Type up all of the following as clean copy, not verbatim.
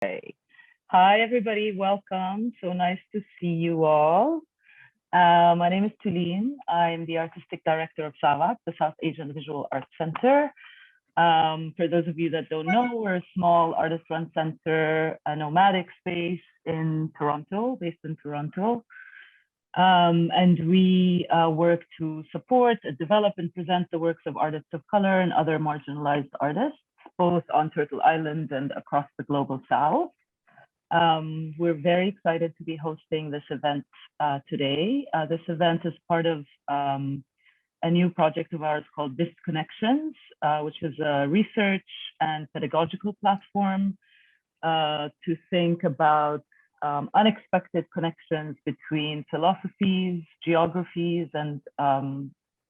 Okay. Hi, everybody. Welcome. So nice to see you all. My name is Tulin. I'm the Artistic Director of SAVAC, the South Asian Visual Arts Center. For those of you that don't know, we're a small artist-run center, a nomadic space in Toronto, based in Toronto. And we work to support, develop, and present the works of artists of color and other marginalized artists, both on Turtle Island and across the global South. We're very excited to be hosting this event today. This event is part of a new project of ours called BIST Connections, which is a research and pedagogical platform to think about unexpected connections between philosophies, geographies, and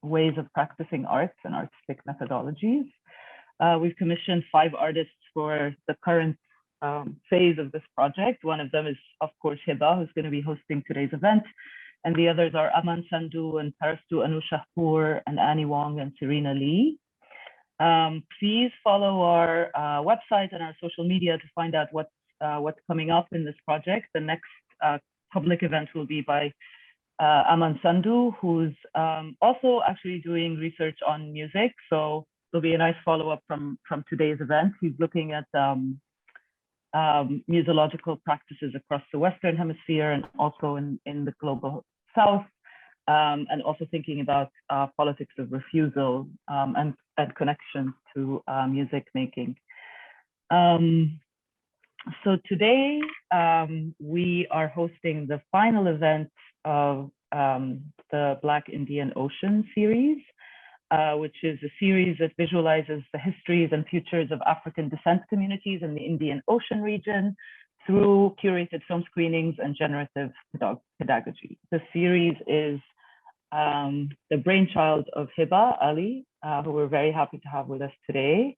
ways of practicing arts and artistic methodologies. We've commissioned 5 artists for the current phase of this project. One of them is, of course, Hiba, who's going to be hosting today's event. And the others are Aman Sandhu and Parastu Anushahpur and Annie Wong and Serena Lee. Please follow our website and our social media to find out what's coming up in this project. The next public event will be by Aman Sandhu, who's also actually doing research on music. So it'll be a nice follow-up from today's event. He's looking at musological practices across the Western Hemisphere and also in the global South, and also thinking about politics of refusal and connections to music making. So today we are hosting the final event of the Black Indian Ocean series, which is a series that visualizes the histories and futures of African descent communities in the Indian Ocean region through curated film screenings and generative pedagogy. The series is the brainchild of Hiba Ali, who we're very happy to have with us today.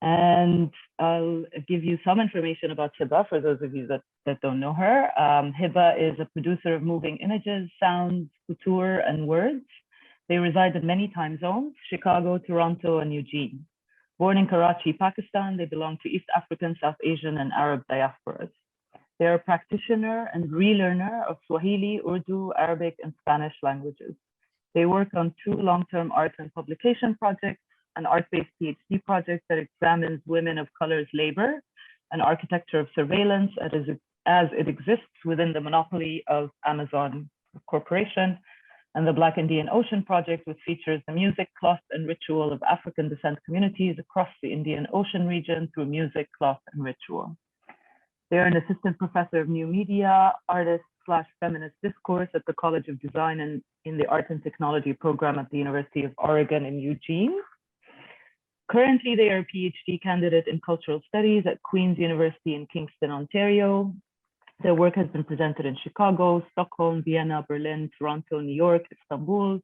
And I'll give you some information about Hiba for those of you that don't know her. Hiba is a producer of moving images, sounds, couture, and words. They reside in many time zones: Chicago, Toronto, and Eugene. Born in Karachi, Pakistan, they belong to East African, South Asian, and Arab diasporas. They are a practitioner and relearner of Swahili, Urdu, Arabic, and Spanish languages. They work on 2 long-term art and publication projects, an art-based Ph.D. project that examines women of color's labor and architecture of surveillance as it exists within the monopoly of Amazon Corporation, and the Black Indian Ocean Project, which features the music, cloth, and ritual of African descent communities across the Indian Ocean region through music, cloth, and ritual. They are an assistant professor of new media, artist/feminist discourse at the College of Design and in the Art and Technology program at the University of Oregon in Eugene. Currently, they are a Ph.D. candidate in cultural studies at Queen's University in Kingston, Ontario. Their work has been presented in Chicago, Stockholm, Vienna, Berlin, Toronto, New York, Istanbul,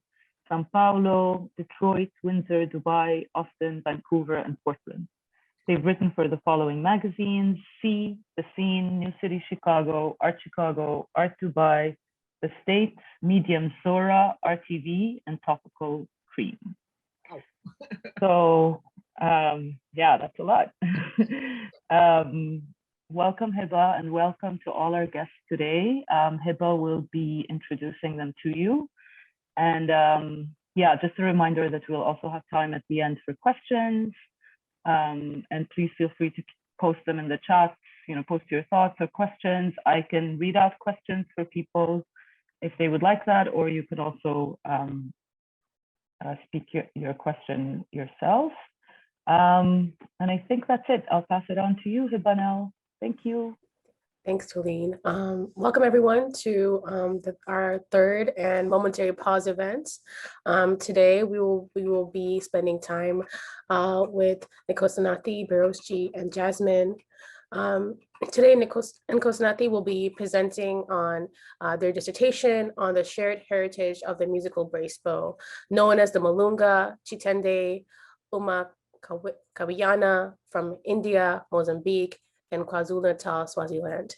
Sao Paulo, Detroit, Windsor, Dubai, Austin, Vancouver, and Portland. They've written for the following magazines: See, The Scene, New City Chicago, Art Chicago, Art Dubai, The State, Medium Sora, RTV, and Topical Cream. So yeah, that's a lot. Welcome, Hiba, and welcome to all our guests today. Hiba will be introducing them to you. And yeah, just a reminder that we'll also have time at the end for questions. And please feel free to post them in the chat, post your thoughts or questions. I can read out questions for people if they would like that, or you can also speak your question yourself. And I think that's it. I'll pass it on to you, Hiba now. Thank you. Thanks, Tulin. Welcome everyone to our 3rd and momentary pause event. Today we will be spending time with Nkosenathi, Beheroze, and Jazmin. Today, Nkosenathi will be presenting on their dissertation on the shared heritage of the musical brace bow, known as the Malunga, Chitende, uMaKhweyana from India, Mozambique, and KwaZulu-Natal, Swaziland.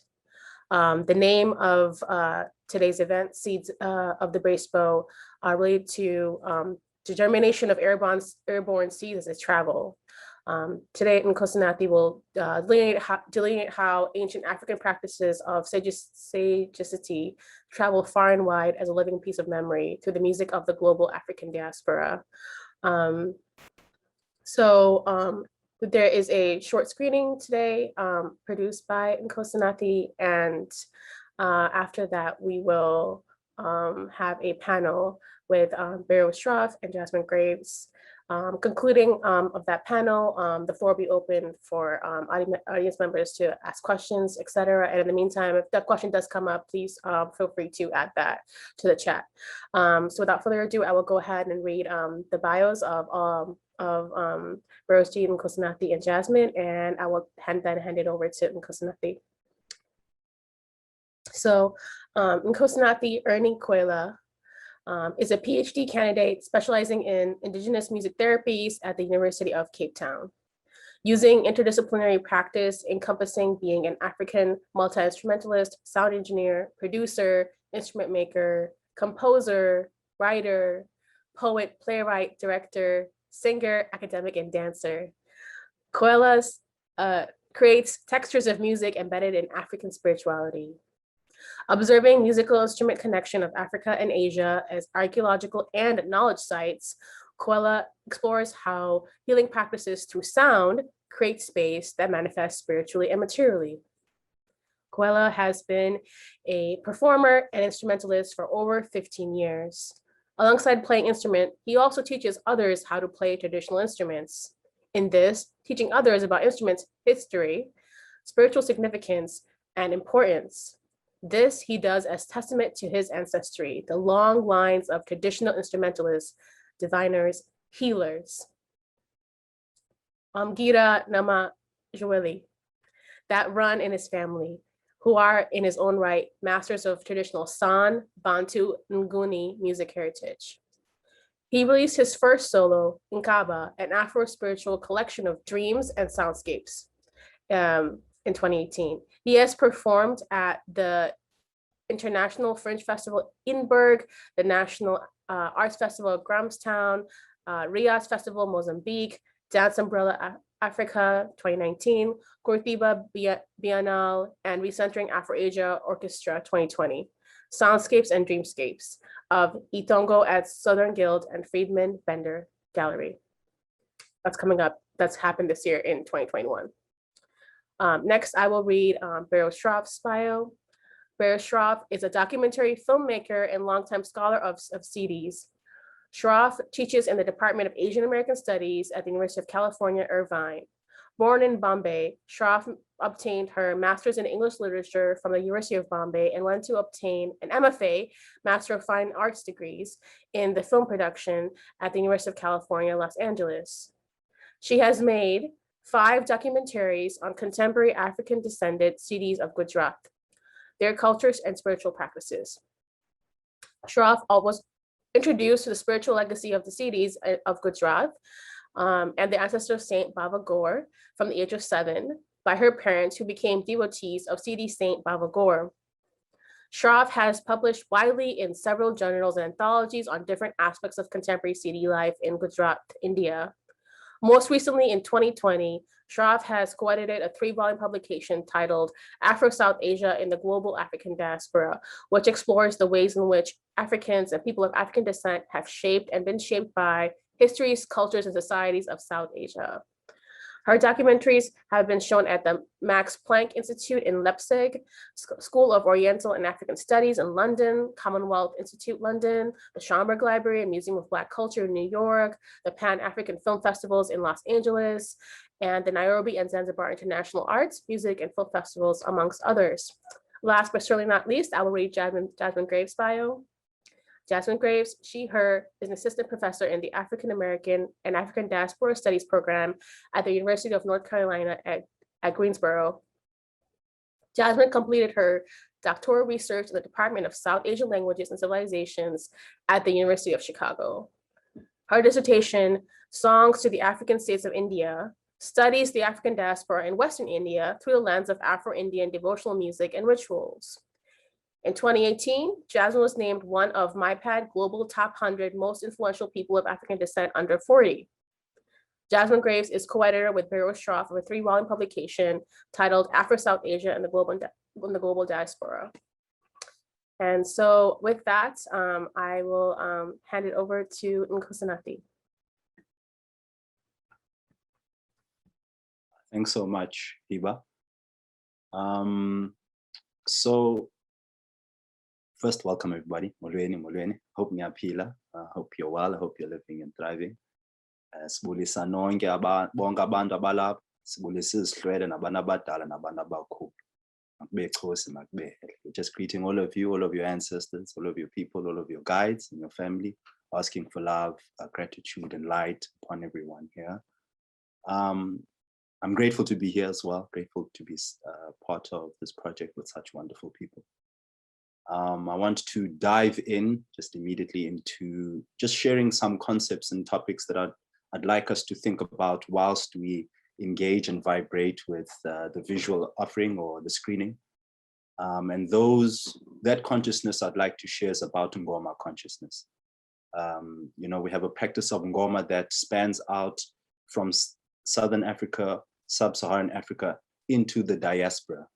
The name of today's event, Seeds of the Brace Bow, are related to germination of airborne seeds as they travel. Today, Nkosenathi will delineate how ancient African practices of sagacity travel far and wide as a living piece of memory through the music of the global African diaspora. There is a short screening today produced by Nkosenathi, and after that, we will have a panel with Beheroze Shroff and Jazmin Graves. Concluding of that panel, the floor will be open for audience members to ask questions, etc. And in the meantime, if that question does come up, please feel free to add that to the chat. So without further ado, I will go ahead and read the bios of Beheroze, Nkosenathi, and Jazmin, and I will then hand it over to Nkosenathi. So Nkosenathi Ernie Koela is a Ph.D. candidate specializing in indigenous music therapies at the University of Cape Town. Using interdisciplinary practice encompassing being an African multi-instrumentalist, sound engineer, producer, instrument maker, composer, writer, poet, playwright, director, singer, academic, and dancer. Koela creates textures of music embedded in African spirituality. Observing musical instrument connection of Africa and Asia as archaeological and knowledge sites, Koela explores how healing practices through sound create space that manifests spiritually and materially. Koela has been a performer and instrumentalist for over 15 years. Alongside playing instrument, he also teaches others how to play traditional instruments. In this, teaching others about instruments' history, spiritual significance, and importance. This he does as testament to his ancestry, the long lines of traditional instrumentalists, diviners, healers. Gira Nama Joeli, that run in his family, who are in his own right, masters of traditional San, Bantu, Nguni music heritage. He released his first solo, Nkaba, an Afro-spiritual collection of dreams and soundscapes in 2018. He has performed at the International Fringe Festival Edinburgh, the National Arts Festival of Grahamstown, Rias Festival Mozambique, Dance Umbrella Africa 2019, Curitiba Biennale, and Recentering Afro-Asia Orchestra 2020. Soundscapes and Dreamscapes of Itongo at Southern Guild and Friedman Bender Gallery. That's coming up, that's happened this year in 2021. Next, I will read Beheroze Shroff's bio. Beheroze Shroff is a documentary filmmaker and longtime scholar of CDs. Shroff teaches in the Department of Asian American Studies at the University of California, Irvine. Born in Bombay, Shroff obtained her master's in English literature from the University of Bombay and went to obtain an MFA, Master of Fine Arts degrees in the film production at the University of California, Los Angeles. She has made 5 documentaries on contemporary African descended CDs of Gujarat, their cultures and spiritual practices. Shroff was introduced to the spiritual legacy of the CDs of Gujarat and the ancestor of Saint Baba Gaur from the age of 7 by her parents, who became devotees of CD Saint Baba Gaur. Shroff has published widely in several journals and anthologies on different aspects of contemporary CD life in Gujarat, India. Most recently in 2020, Shroff has co-edited a 3-volume publication titled Afro-South Asia in the Global African Diaspora, which explores the ways in which Africans and people of African descent have shaped and been shaped by histories, cultures, and societies of South Asia. Her documentaries have been shown at the Max Planck Institute in Leipzig, School of Oriental and African Studies in London, Commonwealth Institute London, the Schomburg Library and Museum of Black Culture in New York, the Pan-African Film Festivals in Los Angeles, and the Nairobi and Zanzibar International Arts, Music, and Film Festivals, amongst others. Last but certainly not least, I will read Jazmin Graves' bio. Jazmin Graves, she, her, is an assistant professor in the African American and African Diaspora Studies program at the University of North Carolina at Greensboro. Jazmin completed her doctoral research in the Department of South Asian Languages and Civilizations at the University of Chicago. Her dissertation, Songs to the African States of India, studies the African diaspora in Western India through the lens of Afro-Indian devotional music and rituals. In 2018, Jazmin was named one of MyPad Global Top 100 Most Influential People of African Descent Under 40. Jazmin Graves is co-editor with Beheroze Shroff of a 3-volume publication titled Afro-South Asia and the Global Diaspora. And so with that, I will hand it over to Nkosenathi. Thanks so much, Hiba. So first, welcome everybody. Molweni. Hope niyaphila. Hope you're well. I hope you're living and thriving. Sibulisa nonke bonke abantu abalapha. Sibulisa izihlwele nabantu abadala nabantu abakhulu. Just greeting all of your ancestors, all of your people, all of your guides and your family, asking for love, gratitude, and light upon everyone here. I'm grateful to be here as well, grateful to be part of this project with such wonderful people. I want to dive in just immediately into just sharing some concepts and topics that I'd like us to think about whilst we engage and vibrate with the visual offering or the screening. And that consciousness I'd like to share is about Ngoma consciousness. You know, we have a practice of Ngoma that spans out from Southern Africa, Sub-Saharan Africa into the diaspora.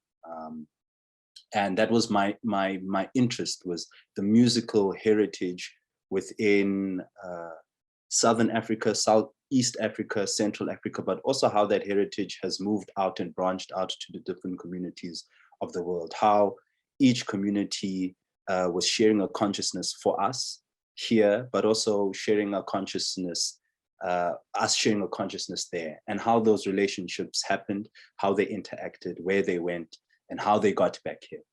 And that was my interest, was the musical heritage within Southern Africa, Southeast Africa, Central Africa, but also how that heritage has moved out and branched out to the different communities of the world, how each community was sharing a consciousness for us here, but also sharing a consciousness, us sharing a consciousness there, and how those relationships happened, how they interacted, where they went, and how they got back here.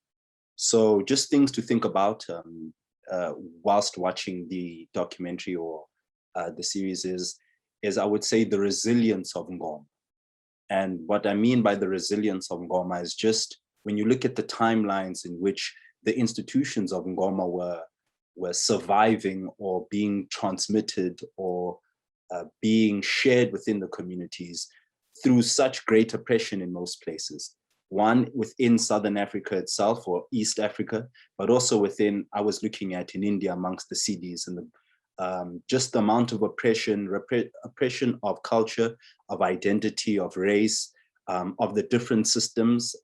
So just things to think about whilst watching the documentary or the series is I would say the resilience of Ngoma. And what I mean by the resilience of Ngoma is just when you look at the timelines in which the institutions of Ngoma were surviving or being transmitted or being shared within the communities through such great oppression in most places. One within Southern Africa itself or East Africa, but also within, I was looking at in India amongst the Siddhis and just the amount of oppression of culture, of identity, of race, of the different systems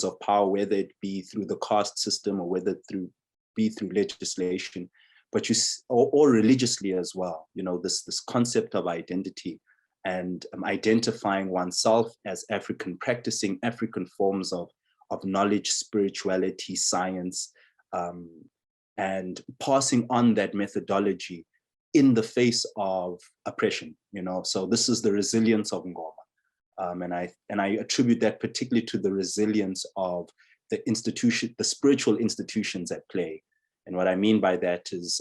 of power, whether it be through the caste system or whether it be through legislation, but or religiously as well. You know, this concept of identity and identifying oneself as African, practicing African forms of knowledge, spirituality, science, and passing on that methodology in the face of oppression, you know. So this is the resilience of Ngoma. And I attribute that particularly to the resilience of the spiritual institutions at play. And what I mean by that is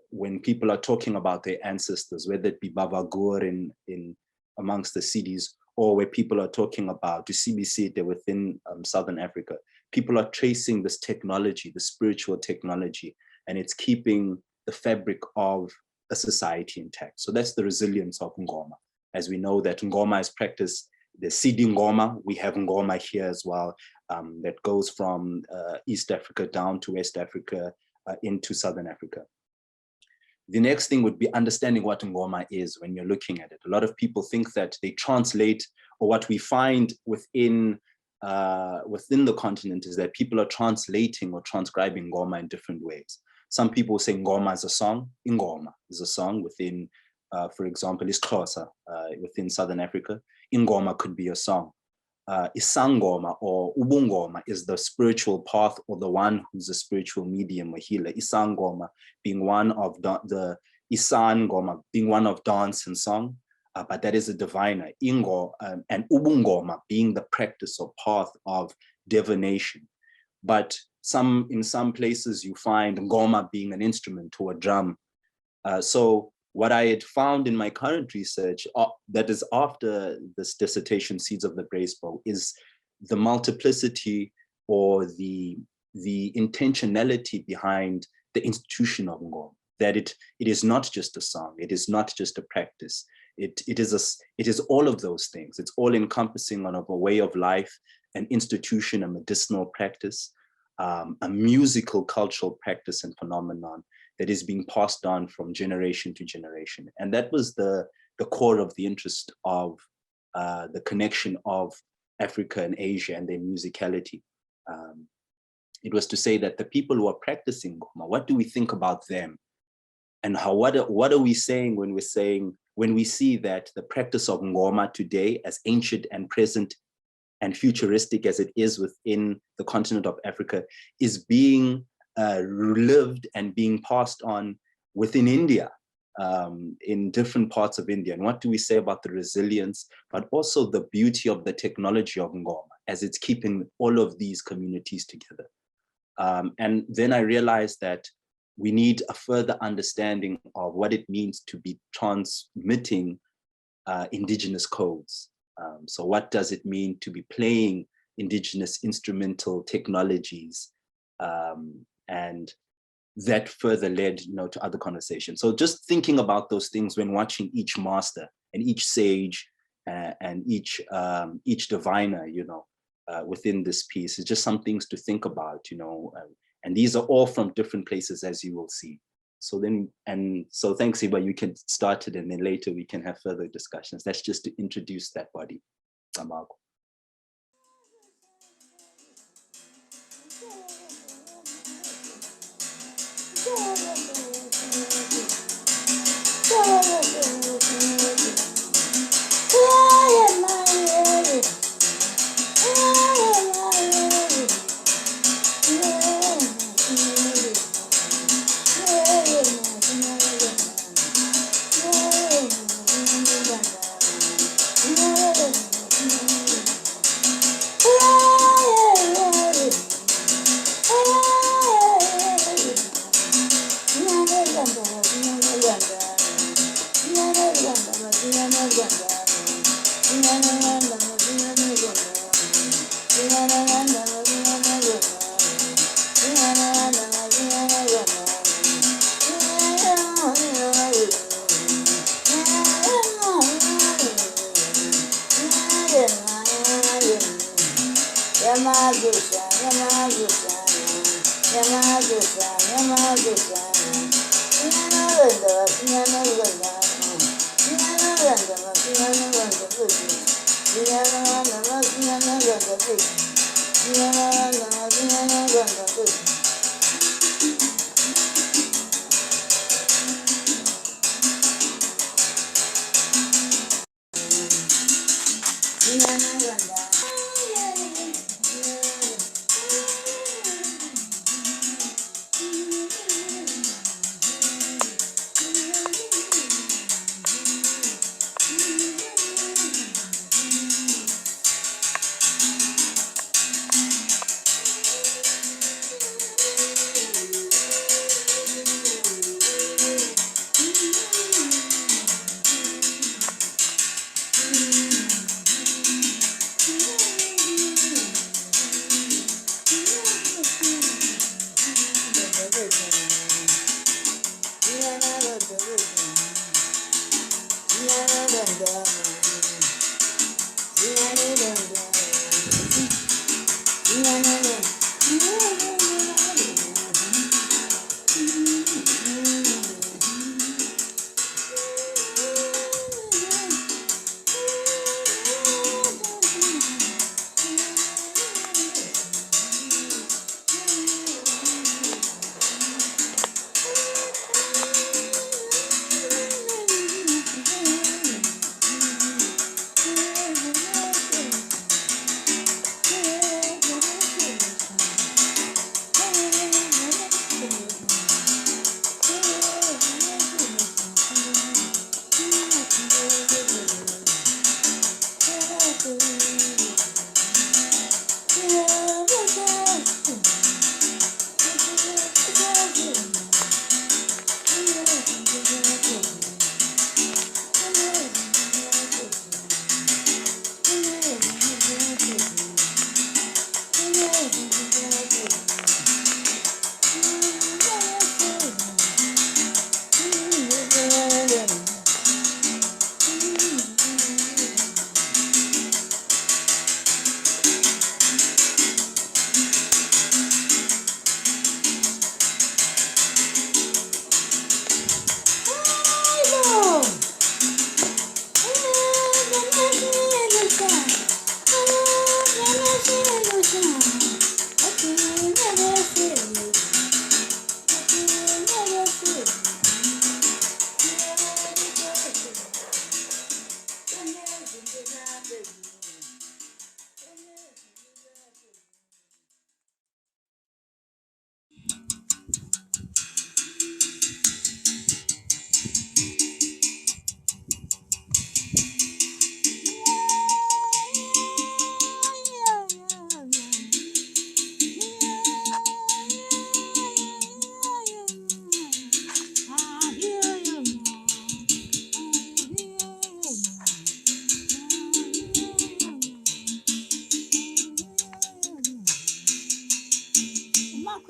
when people are talking about their ancestors, whether it be Babagur in amongst the cities, or where people are talking about Usibisite within Southern Africa, people are tracing this technology, the spiritual technology, and it's keeping the fabric of a society intact. So that's the resilience of Ngoma. As we know that Ngoma is practiced, the Sidi Ngoma, we have Ngoma here as well, that goes from East Africa down to West Africa into Southern Africa. The next thing would be understanding what Ngoma is when you're looking at it. A lot of people think that they translate, or what we find within the continent is that people are translating or transcribing Ngoma in different ways. Some people say Ngoma is a song. Ingoma is a song within, for example, isiXhosa within Southern Africa. Ingoma could be a song. Isangoma or ubungoma is the spiritual path, or the one who's a spiritual medium or healer. Isangoma being one of the Isangoma being one of dance and song, but that is a diviner. Ingo and ubungoma being the practice or path of divination. But in some places you find ngoma being an instrument or a drum. So what I had found in my current research, that is after this dissertation, Seeds of the Grace Bow, is the multiplicity or the intentionality behind the institution of Ngoma. That it is not just a song, it is not just a practice. It is all of those things. It's all encompassing on a way of life, an institution, a medicinal practice, a musical cultural practice and phenomenon, that is being passed on from generation to generation. And that was the core of the interest of the connection of Africa and Asia and their musicality. It was to say that the people who are practicing ngoma, what do we think about them? And what are we saying when we see that the practice of ngoma today, as ancient and present and futuristic as it is within the continent of Africa, is being lived and being passed on within India, in different parts of India? And what do we say about the resilience, but also the beauty of the technology of ngoma as it's keeping all of these communities together? And then I realized that we need a further understanding of what it means to be transmitting indigenous codes. So what does it mean to be playing indigenous instrumental technologies? And that further led, to other conversations. So just thinking about those things when watching each master and each sage and each diviner, within this piece, is just some things to think about, and these are all from different places, as you will see. So thanks, Hiba, you can start it, and then later we can have further discussions. That's just to introduce that body.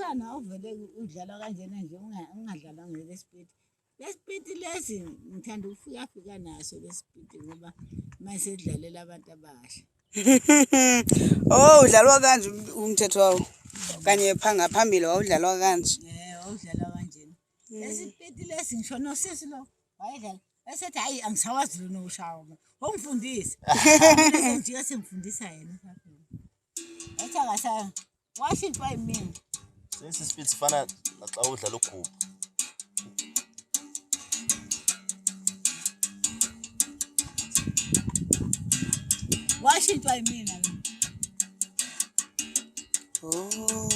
umntana uvele udlala kanjena nje ungadlala ngelesipiti. Lesipiti lesi ngithanda ukufika naso lesipiti ngoba mase sidlalela abantu abasha. Oh, udlalwa kanje umthetho wawo. Kanye phambili wawudlalwa kanje. Wawudlalwa kanjena. Lesipiti lesi ngisho nosisi lo wayedlala. Esethi hayi angisawazi lo noshawa. Ungifundise. Mina senjike sengifundisa yena saphela. Ethi akasa washintshwa yimina. Sesi speed sifana naxa udlala ugubhu. Washintshwa yimina. Oh.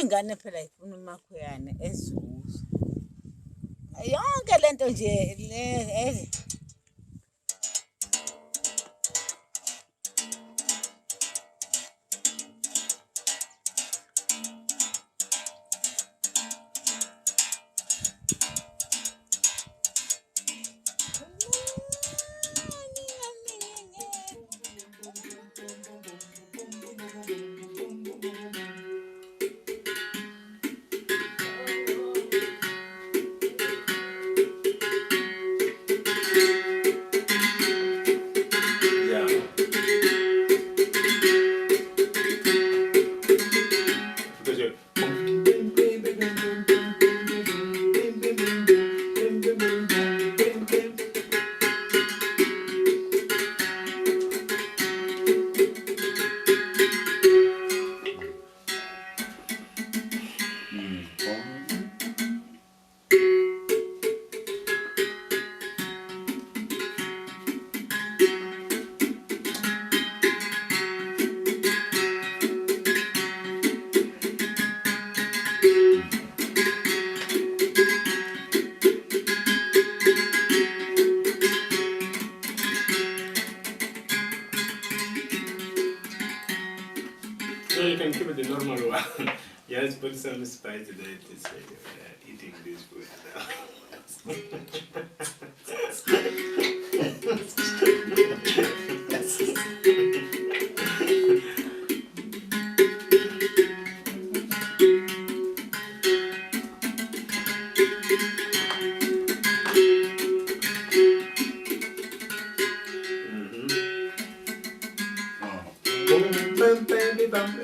Ingane phela ifuna uMaKhweyana ezuza. Yonke lento nje le So you can keep it the normal one. Just put some spice in it. It's like eating this food now.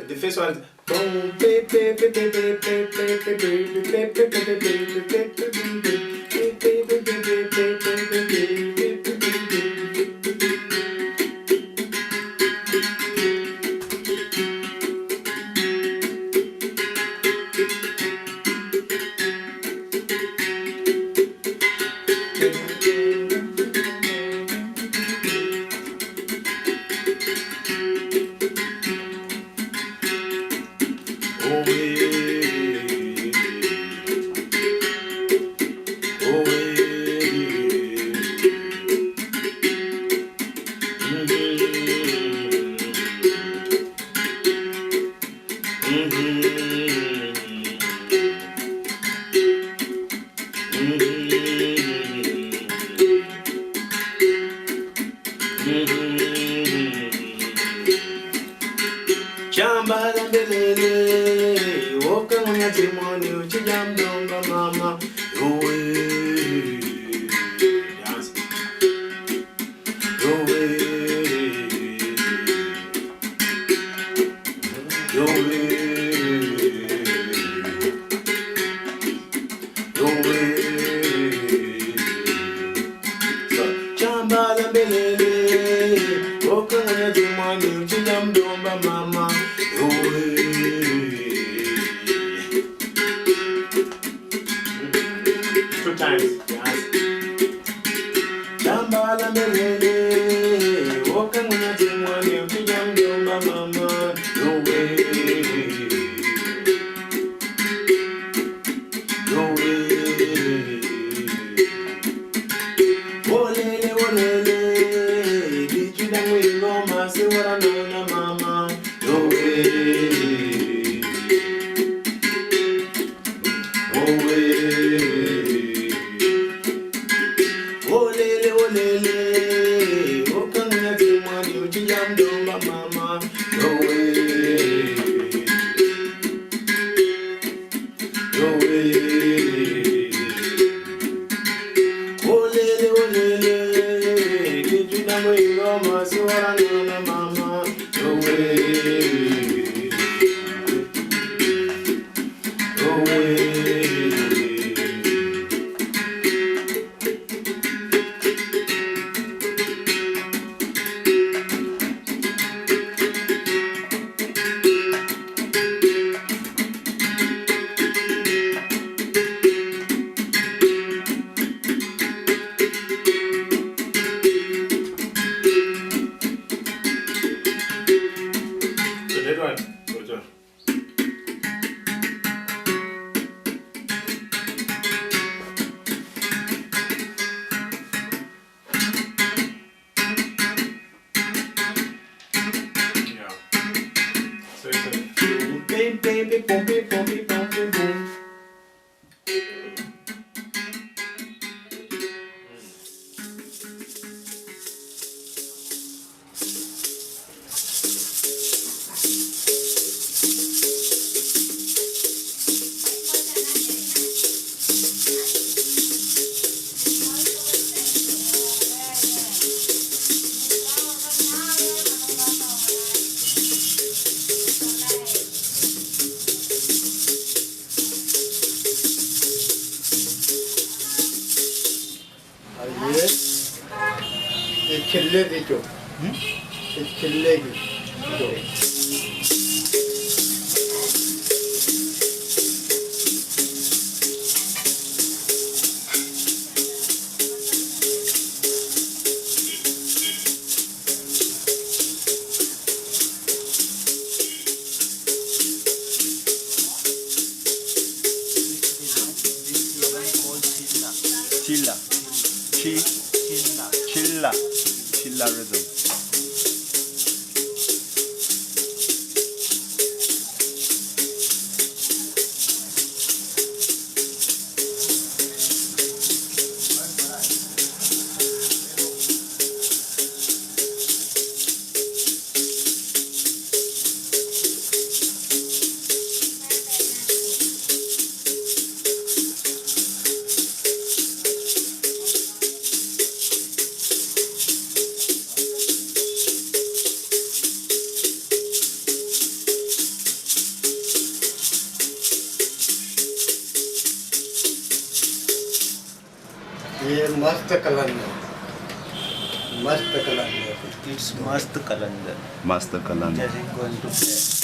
The first one mama. Two times, yes. Jambala melele, woka mwana timwani, ukijamdomba mama, no way, no way. Wolele, wolele, dichidangwe ngoma, siwara nana mama, no way. Chilla rhythm. मस्त कलंदर It's mast calendar. Master Kalanda. Just going to play.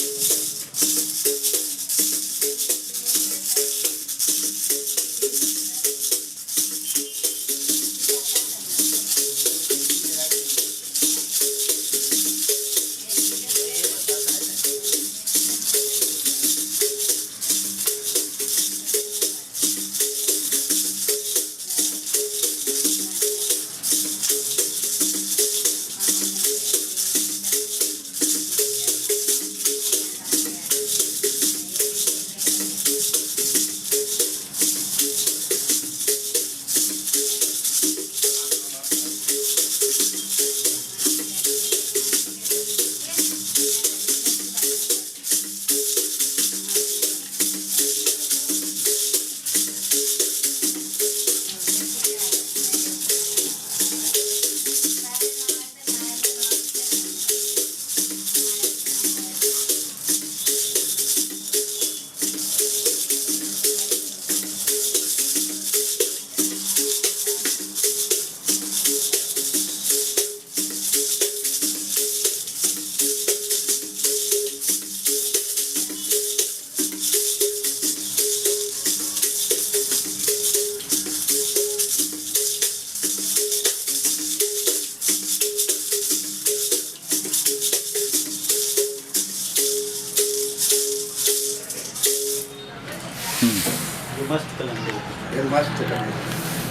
मस्त कलंदर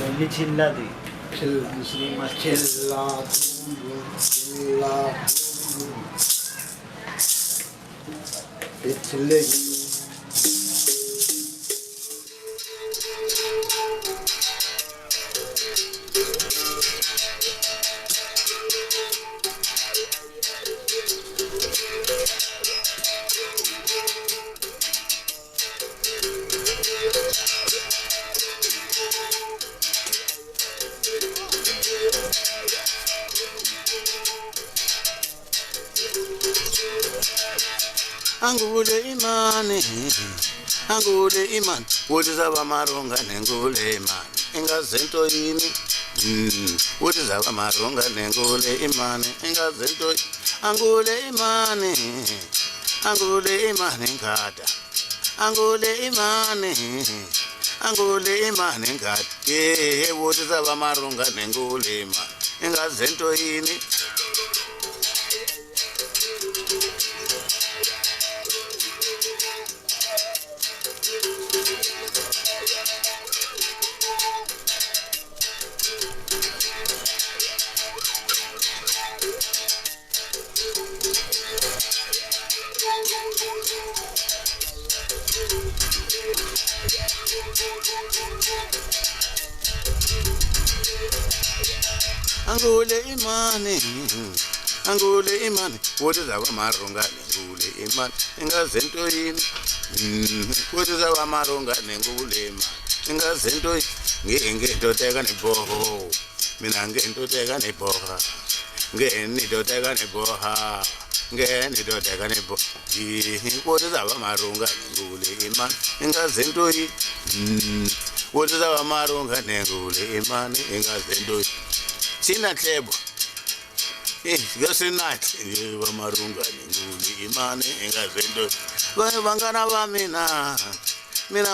Only chilla di. चिल्ले angule imani uthi zaba maronga nengule imani ingazento yini uthi zaba maronga nengule imani ingazento angule imani ngada angule imani ngada uthi zaba maronga nengule imani ingazento yini angule imani wothi zaba maronga nengule imani ingazento yini wothi zaba maronga nengule imani ingazento ngentoteka neboho mina ngentoteka neboha ngenitoteka neboha ngenitoteka neboha wothi zaba maronga nengule imani ingazento yini wothi zaba maronga nengule imani ingazento yini Sina tlebo. Yosenathi wamarunga nengule imani engazento. Vangana va mina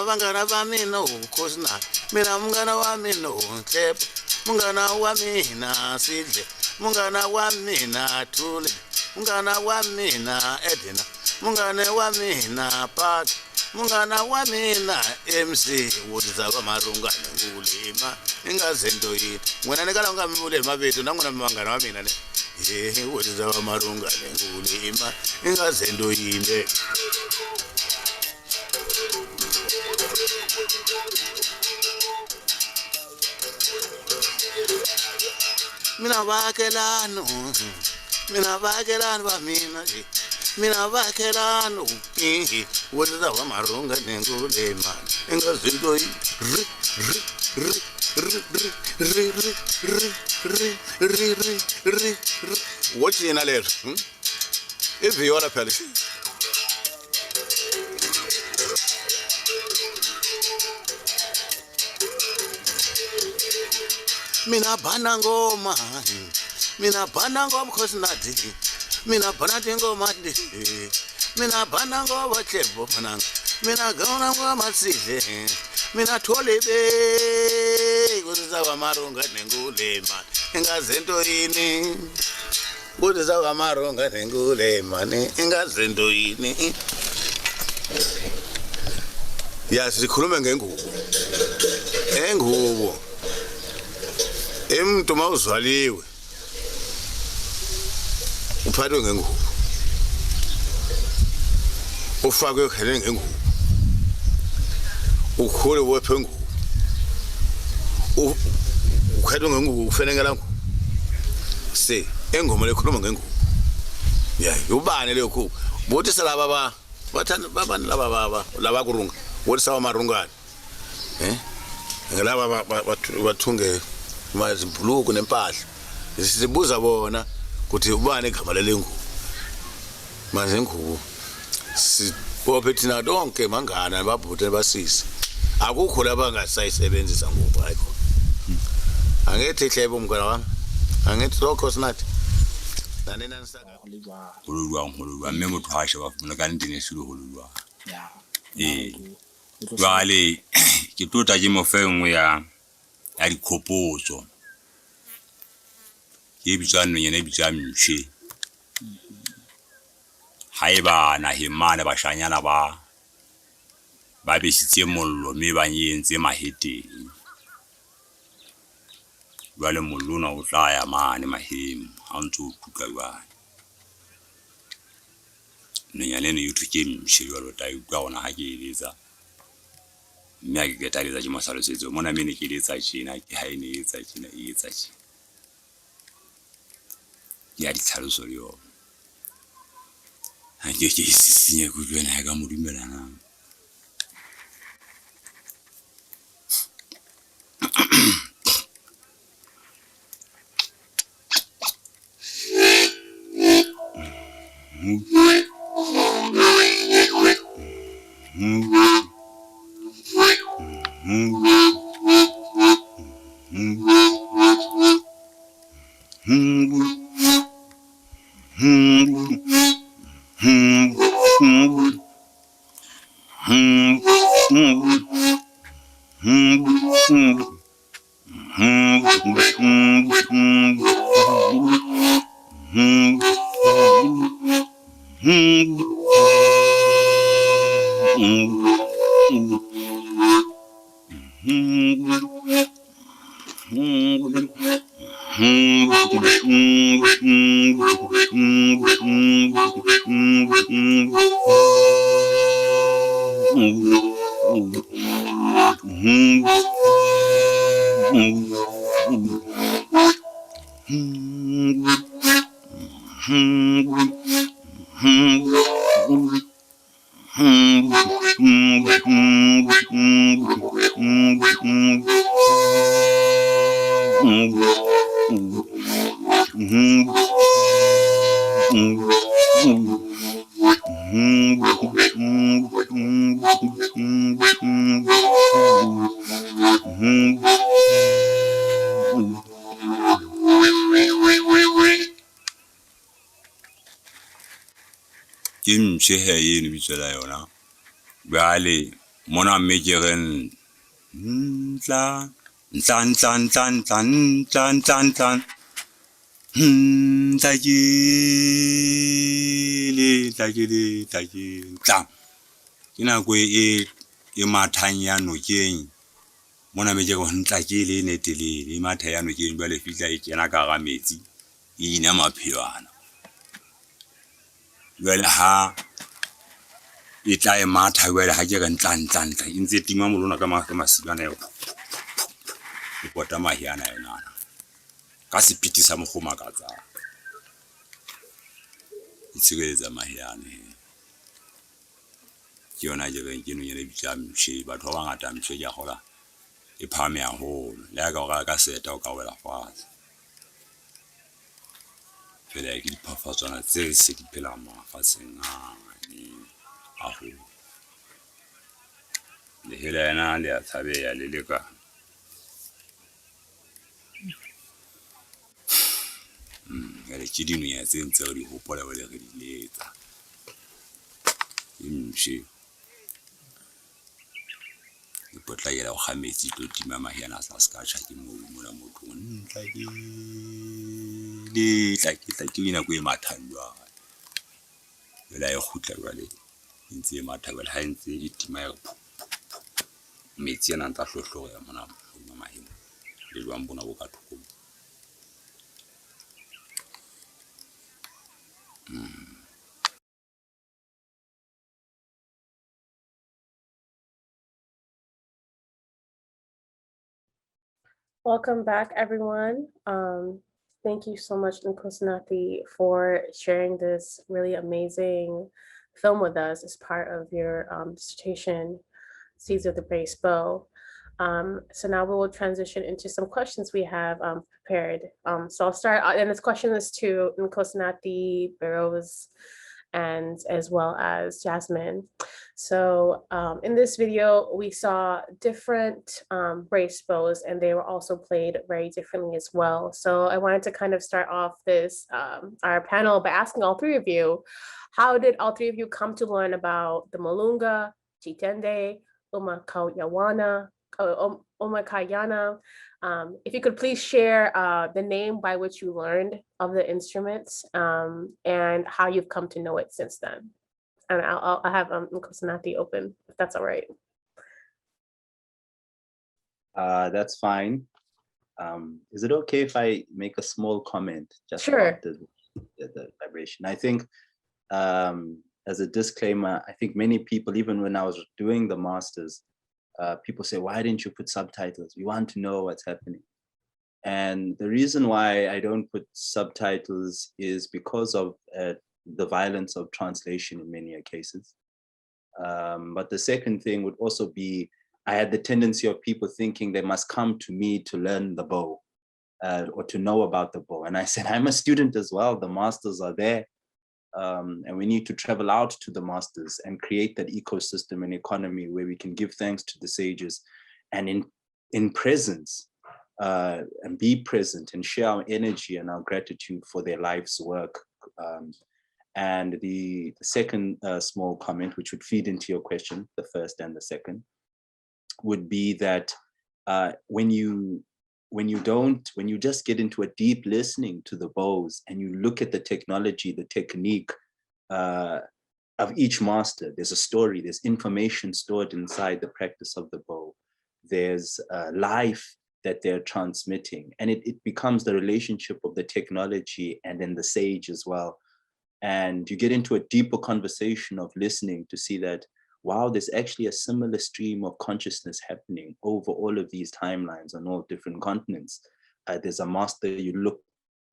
vangana va mina uNkosenathi. Mina mungana wa mina uNtlebo. Mungana wa mina Sidle. Mungana wa mina Thule. Mungana wa mina Edina. Mungana wa mina Pat. Mungana wa mina MC wothi zaba marunga nengule imani ingazento yini wena nekala ungamibule mabethu nangona mangana wa mina ne wothi zaba marunga nengule imani ingazento yini mina vakelano va mina mina vakelano wothi zaba maronga nengule imani ingazento yini What's in a letter? If you are a palace. Mina banangoma Nkosenathi mina banangoma mina banangoma Tlebo banang mina gona ngoma Sidle mina Thole be wothi zaba maronga nengule imani ingazento yini wothi zaba maronga nengule imani ingazento yini sikhulume ngengubo umuntu mawuzwaliwe uphathwe ngengubo ufakwe ekhaleni ngengubo ukhule wephe ngengubo ukhethwe ngengubo ufanekela ngubo engoma lekhuluma ngengubo ubani lekho bothi salaba bathanda babani laba kurunga wothi sawa marungani ngelaba bathunge mazimbuluku nempahla sizibuza bona ukuthi ubani igama lelengubo manje ngubo sibophe thina donke mangana babhuthe basisi akukho labangasayisebenzisa ngubo ayikho angethi Tlebo mngana wami angethi Nkosenathi nanena nisaka hololwa mme motho ha sheba fumana ka ntene silo hololwa jwale ke tota ke mo fe nngwe ya dikgopotso ke bitsano yena bitsa mshe haeba na himana bashanyana ba besitse mollo mme ba nyentse maheteng jwale mollona o tla ya mane mahemo ha ntso tuka jwale nenyane yotho ke mshe jwalo ta utlwa ona ha ke eletsa mme a ke ketaletsa ke masalosetso mona mene ke eletsa tjena ke ha ene etsa tjena e etsa tjena ya ditlhaloso le yona ha ke isisinye go tsena ya ka modumelana Kim shehe yin bichela yona. Bale mona mejeren tlan tlan tlan tlan tlan tlan tlan tlan. Tajile tlan. Kina kwe e matanya no keng. Mona mejeren tajile ne tele e matanya no keng bale fitla e kena ka ga metsi. Ina maphilwana. Well ha itla e matha well ha ke tlan intse tima molona ka masilwana yo e pota mahiana yona ka sepiti sa mogoma ka tsa itshireletsa mahiane ke yona je re ke no yele bitsa mshe batho ba ngata mshe ya gola e phame ya holo le ka seta o ka wela fatshe fela ke diphafatswana tse se di phela mafatsheng a ho le hela yana le a tshabeya le leka le tshidino ya tsentse o di hopola ba le re di letsa imshi ipotla yela o khametsi to tima mahiana sa SAVAC ke mo mona motho ntla ke ina go e mathandwa yela e khutla jwale ntse e matha jwale ha ntse di tima ya metsi yana ntla hlohlogo ya mona mahiana le jwang bona bo ka thoko. Welcome back, everyone. Thank you so much, Nkosenathi, for sharing this really amazing film with us as part of your dissertation, Seeds of the Brace Bow. So now we will transition into some questions we have prepared. So I'll start, and this question is to Nkosenathi, Beheroze, and as well as Jazmin. So in this video, we saw different brace bows, and they were also played very differently as well. So I wanted to kind of start off this, our panel by asking all three of you, how did all three of you come to learn about the Malunga, Chitende, uMaKhweyana? If you could please share the name by which you learned of the instruments and how you've come to know it since then. And I'll have Nkosenathi open, if that's all right. That's fine. Is it okay if I make a small comment just about the vibration? I think as a disclaimer, I think many people, even when I was doing the masters, people say, why didn't you put subtitles? We want to know what's happening. And the reason why I don't put subtitles is because of the violence of translation in many cases. But the second thing would also be, I had the tendency of people thinking they must come to me to learn the bow or to know about the bow. And I said, I'm a student as well. The masters are there. And we need to travel out to the masters and create that ecosystem and economy where we can give thanks to the sages and in presence, and be present and share our energy and our gratitude for their life's work. And the second small comment, which would feed into your question, the first and the second, would be that when you just get into a deep listening to the bows and you look at the technology, the technique of each master, there's a story, there's information stored inside the practice of the bow. There's life that they're transmitting, and it becomes the relationship of the technology and then the sage as well. And you get into a deeper conversation of listening to see that, wow, there's actually a similar stream of consciousness happening over all of these timelines on all different continents. There's a master, you look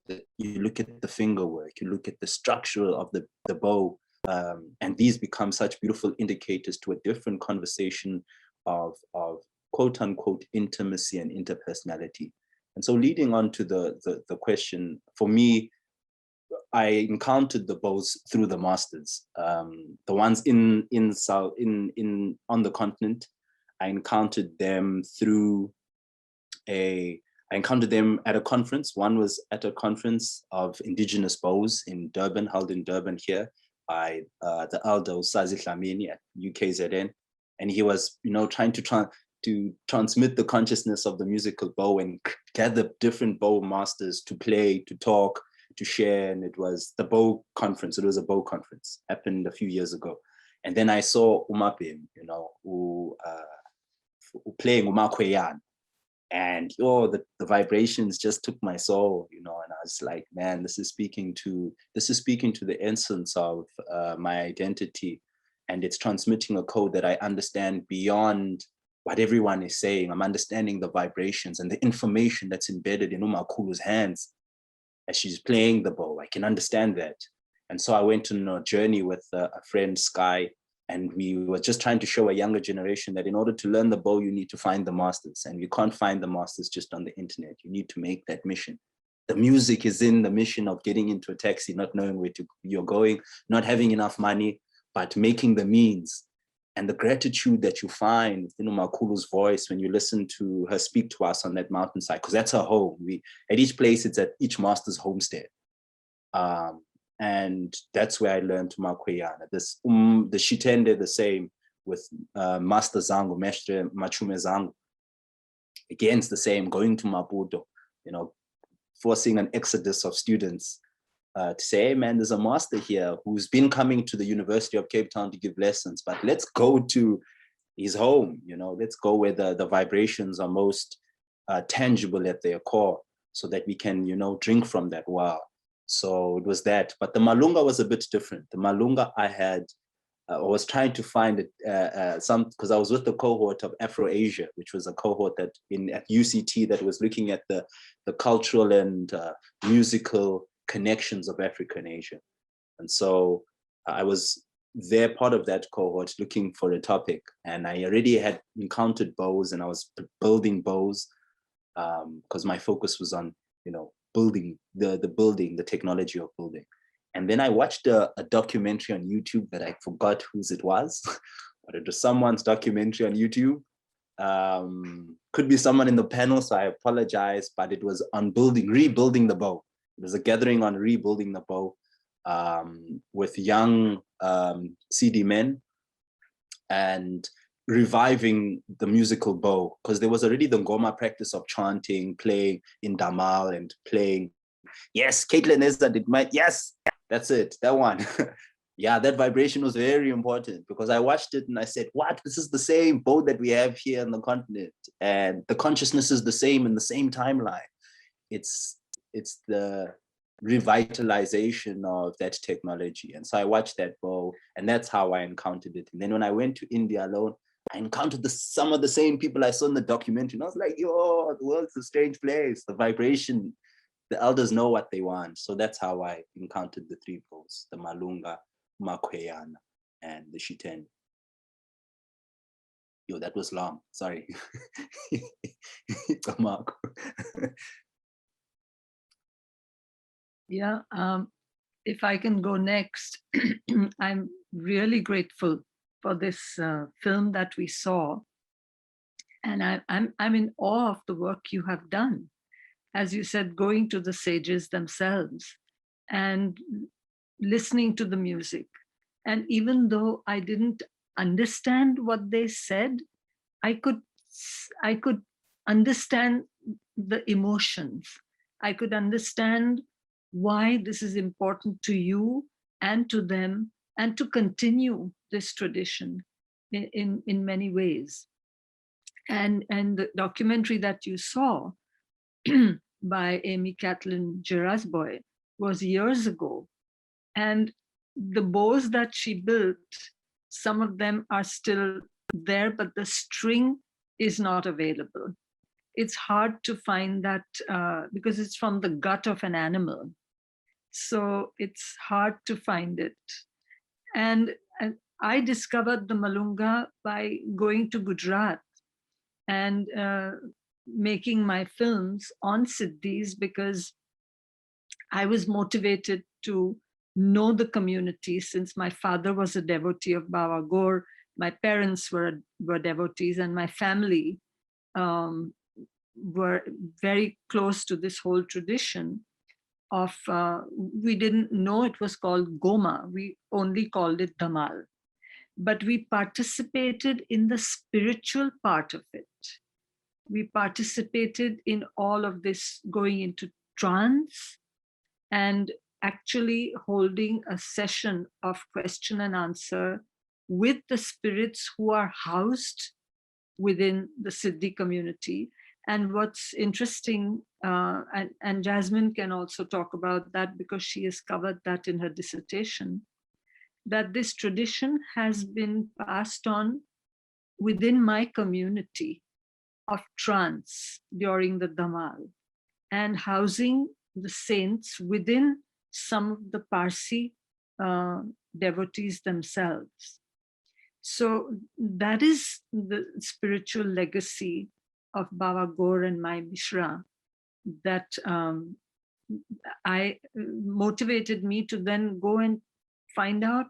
at the finger work, you look at the structure of the bow, and these become such beautiful indicators to a different conversation of quote unquote intimacy and interpersonality. And so leading on to the question, for me, I encountered the bows through the masters, the ones on the continent. I encountered them at a conference. One was at a conference of indigenous bows in Durban, held in Durban here by the elder Usazi Dlamini at UKZN, and he was, trying to transmit the consciousness of the musical bow and gather different bow masters to play, to talk, to share. And it was the bow conference. It was a bow conference, happened a few years ago. And then I saw uMaBim, playing uMaKhweyana. And the vibrations just took my soul, and I was like, man, this is speaking to the essence of my identity. And it's transmitting a code that I understand beyond what everyone is saying. I'm understanding the vibrations and the information that's embedded in uMaKhulu's hands as she's playing the bow. I can understand that. And so I went on a journey with a friend, Sky, and we were just trying to show a younger generation that in order to learn the bow, you need to find the masters, and you can't find the masters just on the internet. You need to make that mission. The music is in the mission of getting into a taxi, not knowing where you're going, not having enough money, but making the means. And the gratitude that you find in uMaKhulu's voice when you listen to her speak to us on that mountainside, because that's her home. At each place, it's at each master's homestead. And that's where I learned uMaKhweyana. The Chitende, the same with Master Zangu, Mestre Machume Zangu. Again, it's the same, going to Maputo, forcing an exodus of students to say, hey man, there's a master here who's been coming to the University of Cape Town to give lessons, but let's go to his home, let's go where the vibrations are most tangible at their core, so that we can, drink from that wow. So it was that. But the Malunga was a bit different. The Malunga I was trying to find because I was with the cohort of Afro-Asia, which was a cohort at UCT that was looking at the cultural and musical connections of Africa and Asia. And so I was there, part of that cohort, looking for a topic. And I already had encountered bows, and I was building bows because my focus was on, building the technology of building. And then I watched a documentary on YouTube that I forgot whose it was, but it was someone's documentary on YouTube. Could be someone in the panel, so I apologize, but it was on rebuilding the bow. It was a gathering on rebuilding the bow with young CD men and reviving the musical bow, because there was already the Ngoma practice of chanting, playing in Damal and playing. Yes, Caitlin yes, that's it, that one. Yeah, that vibration was very important because I watched it and I said, what? This is the same bow that we have here on the continent. And the consciousness is the same in the same timeline. It's the revitalization of that technology. And so I watched that bow, and that's how I encountered it. And then when I went to India alone, I encountered some of the same people I saw in the documentary. And I was like, yo, the world's a strange place. The vibration, the elders know what they want. So that's how I encountered the three bows, the Malunga, uMaKhweyana, and the Chitende. Yo, that was long, sorry. Yeah, if I can go next, I'm really grateful for this film that we saw. And I'm in awe of the work you have done. As you said, going to the sages themselves and listening to the music. And even though I didn't understand what they said, I could understand the emotions. I could understand why this is important to you and to them, and to continue this tradition in many ways. And the documentary that you saw by Amy Kathleen Gerasboy was years ago. And the bows that she built, some of them are still there, but the string is not available. It's hard to find that because it's from the gut of an animal. So it's hard to find it. And I discovered the Malunga by going to Gujarat and making my films on Siddhis, because I was motivated to know the community, since my father was a devotee of Baba Gaur, my parents were devotees, and my family were very close to this whole tradition of, we didn't know it was called Goma, we only called it Dhamal. But we participated in the spiritual part of it. We participated in all of this, going into trance and actually holding a session of question and answer with the spirits who are housed within the Siddhi community. And what's interesting, and Jazmin can also talk about that because she has covered that in her dissertation, that this tradition has been passed on within my community of trance during the Dhamal, and housing the saints within some of the Parsi devotees themselves. So that is the spiritual legacy of Baba Gaur and Mai Mishra that motivated me to then go and find out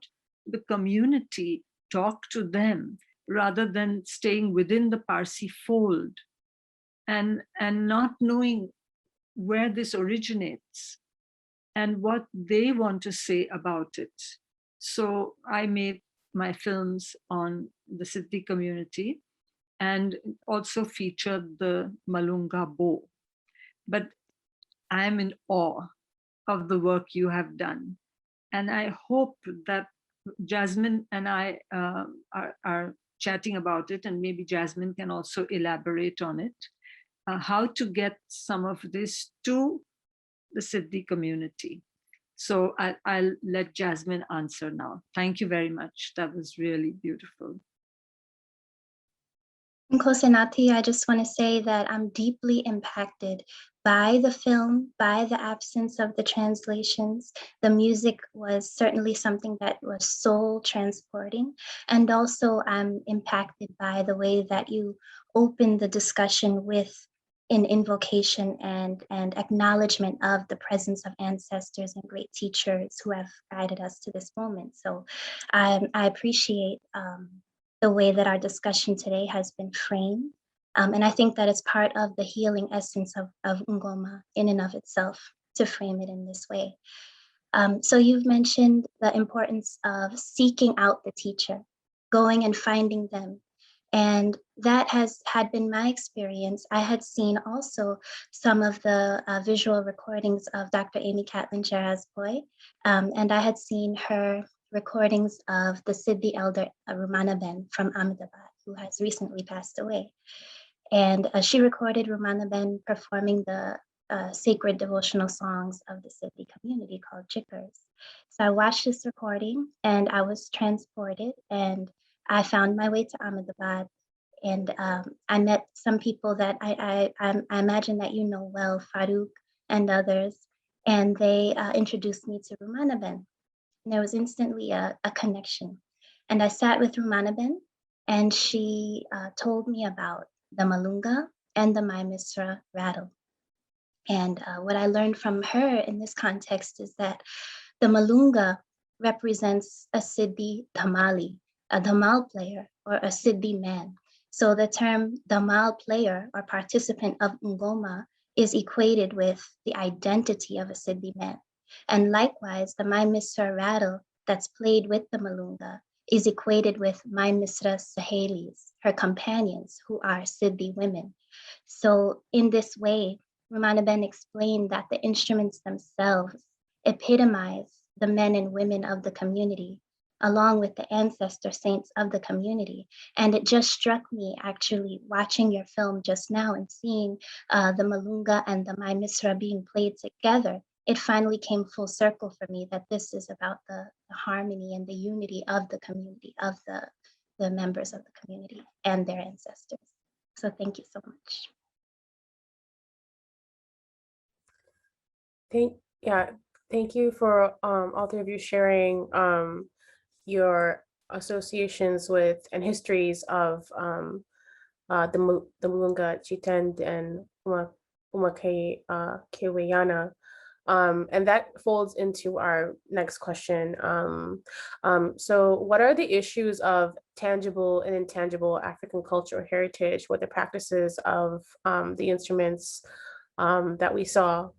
the community, talk to them, rather than staying within the Parsi fold and not knowing where this originates and what they want to say about it. So I made my films on the Siddhi community and also featured the Malunga bow. But I'm in awe of the work you have done. And I hope that Jazmin and I are chatting about it, and maybe Jazmin can also elaborate on it, how to get some of this to the Siddhi community. So I'll let Jazmin answer now. Thank you very much. That was really beautiful. Nkosenathi, I just want to say that I'm deeply impacted by the film, by the absence of the translations. The music was certainly something that was soul transporting. And also I'm impacted by the way that you opened the discussion with an invocation and acknowledgement of the presence of ancestors and great teachers who have guided us to this moment. So I appreciate the way that our discussion today has been framed. And I think that it's part of the healing essence of Ngoma in and of itself to frame it in this way. So you've mentioned the importance of seeking out the teacher, going and finding them. And that had been my experience. I had seen also some of the visual recordings of Dr. Amy Kathleen Gerasboy, and I had seen her recordings of the Siddhi elder Rumanaben from Ahmedabad, who has recently passed away. And she recorded Rumanaben performing the sacred devotional songs of the Siddhi community called Jikers. So I watched this recording and I was transported, and I found my way to Ahmedabad, and I met some people that I imagine that you know well, Farouk and others, and they introduced me to Rumanaben. And there was instantly a connection. And I sat with Rumanaben, and she told me about the Malunga and the Mai Misra rattle. And what I learned from her in this context is that The Malunga represents a Siddhi Dhamali, a Dhamal player or a Siddhi man. So the term Dhamal player or participant of Ngoma is equated with the identity of a Siddhi man. And likewise, the Mai Misra rattle that's played with the Malunga is equated with Mai Misra's Sahelis, her companions, who are Siddhi women. So in this way, Ramanaben explained that the instruments themselves epitomize the men and women of the community, along with the ancestor saints of the community. And it just struck me actually watching your film just now and seeing the Malunga and the Mai Misra being played together. It finally came full circle for me that this is about the harmony and the unity of the community, of the members of the community and their ancestors. So thank you so much. Thank you for all three of you sharing your associations with and histories of the Malunga, Chitende, and uMaKhweyana. And that folds into our next question. So what are the issues of tangible and intangible African cultural heritage with the practices of the instruments that we saw?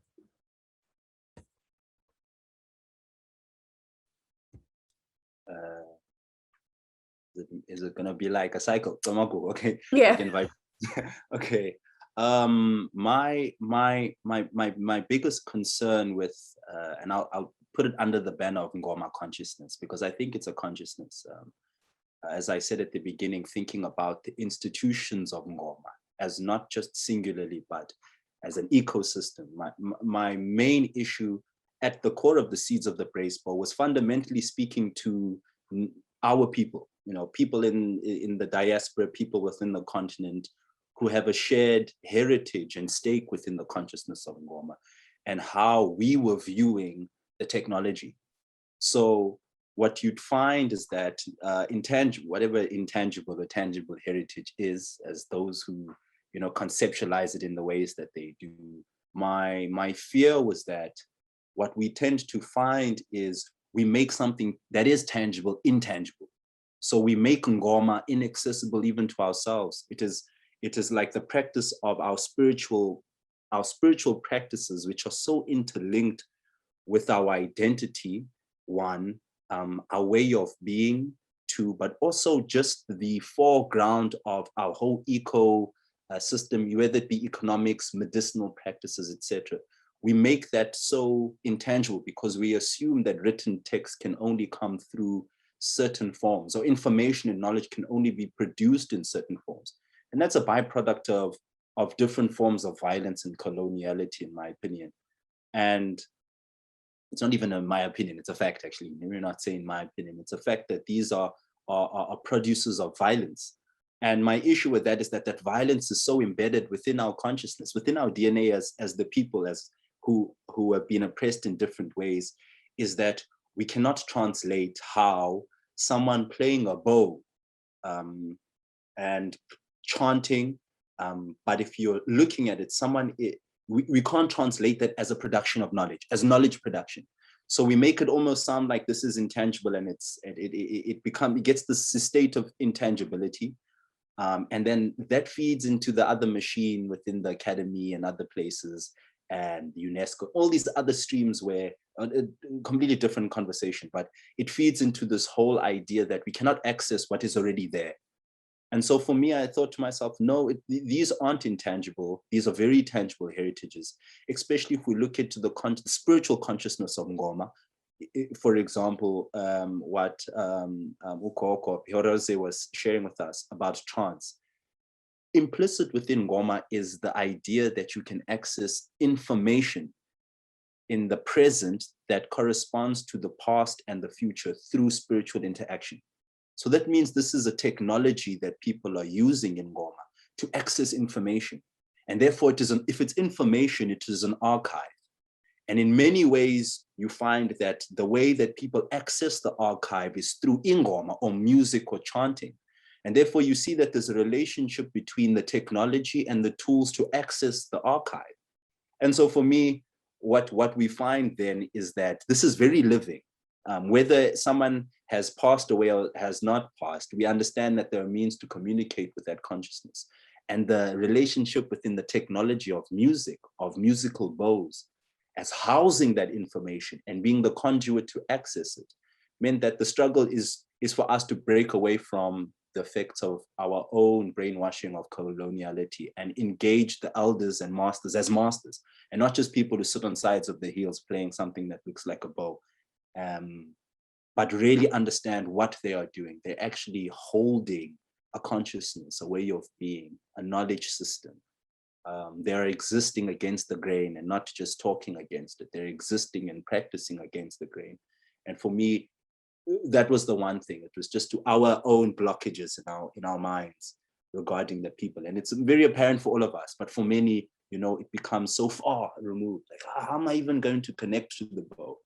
Is it gonna be like a cycle? Okay. Yeah. Okay. My biggest concern with and I'll put it under the banner of Ngoma consciousness, because I think it's a consciousness. As I said at the beginning, thinking about the institutions of Ngoma as not just singularly, but as an ecosystem. My main issue at the core of the Seeds of the Brace Bow was fundamentally speaking to our people, people in the diaspora, people within the continent who have a shared heritage and stake within the consciousness of Ngoma, and how we were viewing the technology. So what you'd find is that whatever intangible or tangible heritage is, as those who conceptualize it in the ways that they do, my fear was that what we tend to find is we make something that is tangible intangible. So we make Ngoma inaccessible even to ourselves. It is like the practice of our spiritual practices, which are so interlinked with our identity, one, our way of being, two, but also just the foreground of our whole ecosystem, whether it be economics, medicinal practices, etc. We make that so intangible because we assume that written text can only come through certain forms, or information and knowledge can only be produced in certain forms. And that's a byproduct of different forms of violence and coloniality, in my opinion. And it's not even my opinion, it's a fact, actually. We're not saying my opinion, it's a fact that these are producers of violence. And my issue with that is that violence is so embedded within our consciousness, within our DNA as the people, as who have been oppressed in different ways, is that we cannot translate how someone playing a bow and chanting, but if you're looking at it, we can't translate that as a production of knowledge, as knowledge production. So we make it almost sound like this is intangible, and it gets this state of intangibility. And then that feeds into the other machine within the academy and other places and UNESCO, all these other streams where a completely different conversation, but it feeds into this whole idea that we cannot access what is already there. And so for me, I thought to myself, no, these aren't intangible. These are very tangible heritages, especially if we look into the spiritual consciousness of Ngoma. For example, what Beheroze was sharing with us about trance. Implicit within Ngoma is the idea that you can access information in the present that corresponds to the past and the future through spiritual interaction. So that means this is a technology that people are using in Ngoma to access information. And therefore, if it's information, it is an archive. And in many ways, you find that the way that people access the archive is through ingoma, or music, or chanting. And therefore, you see that there's a relationship between the technology and the tools to access the archive. And so for me, what we find then is that this is very living. Whether someone has passed away or has not passed, we understand that there are means to communicate with that consciousness. And the relationship within the technology of music, of musical bows, as housing that information and being the conduit to access it, meant that the struggle is for us to break away from the effects of our own brainwashing of coloniality and engage the elders and masters as masters, and not just people who sit on sides of the heels playing something that looks like a bow, but really understand what they are doing. They're actually holding a consciousness, a way of being, a knowledge system. They're existing against the grain and not just talking against it. They're existing and practicing against the grain. And for me, that was the one thing. It was just to our own blockages in our minds regarding the people. And it's very apparent for all of us, but for many, you know, it becomes so far removed. Like, how am I even going to connect to the bow?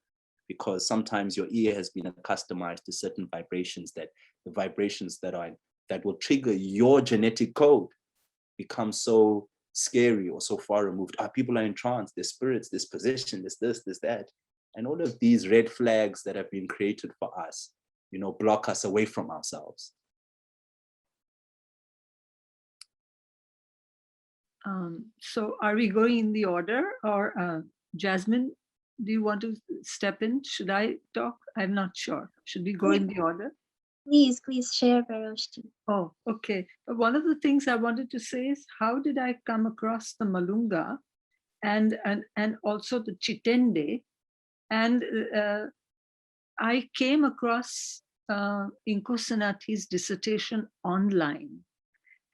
Because sometimes your ear has been accustomed to certain vibrations, that the vibrations that will trigger your genetic code become so scary or so far removed. People are in trance, there's spirits, there's possession, there's this, there's that. And all of these red flags that have been created for us, you know, block us away from ourselves. So are we going in the order, or Jazmin, do you want to step in? Should I talk? I'm not sure. Should we go in the order? Please share, Beheroze. Oh, okay. One of the things I wanted to say is, how did I come across the Malunga and also the Chitende? And I came across Nkosenathi's dissertation online,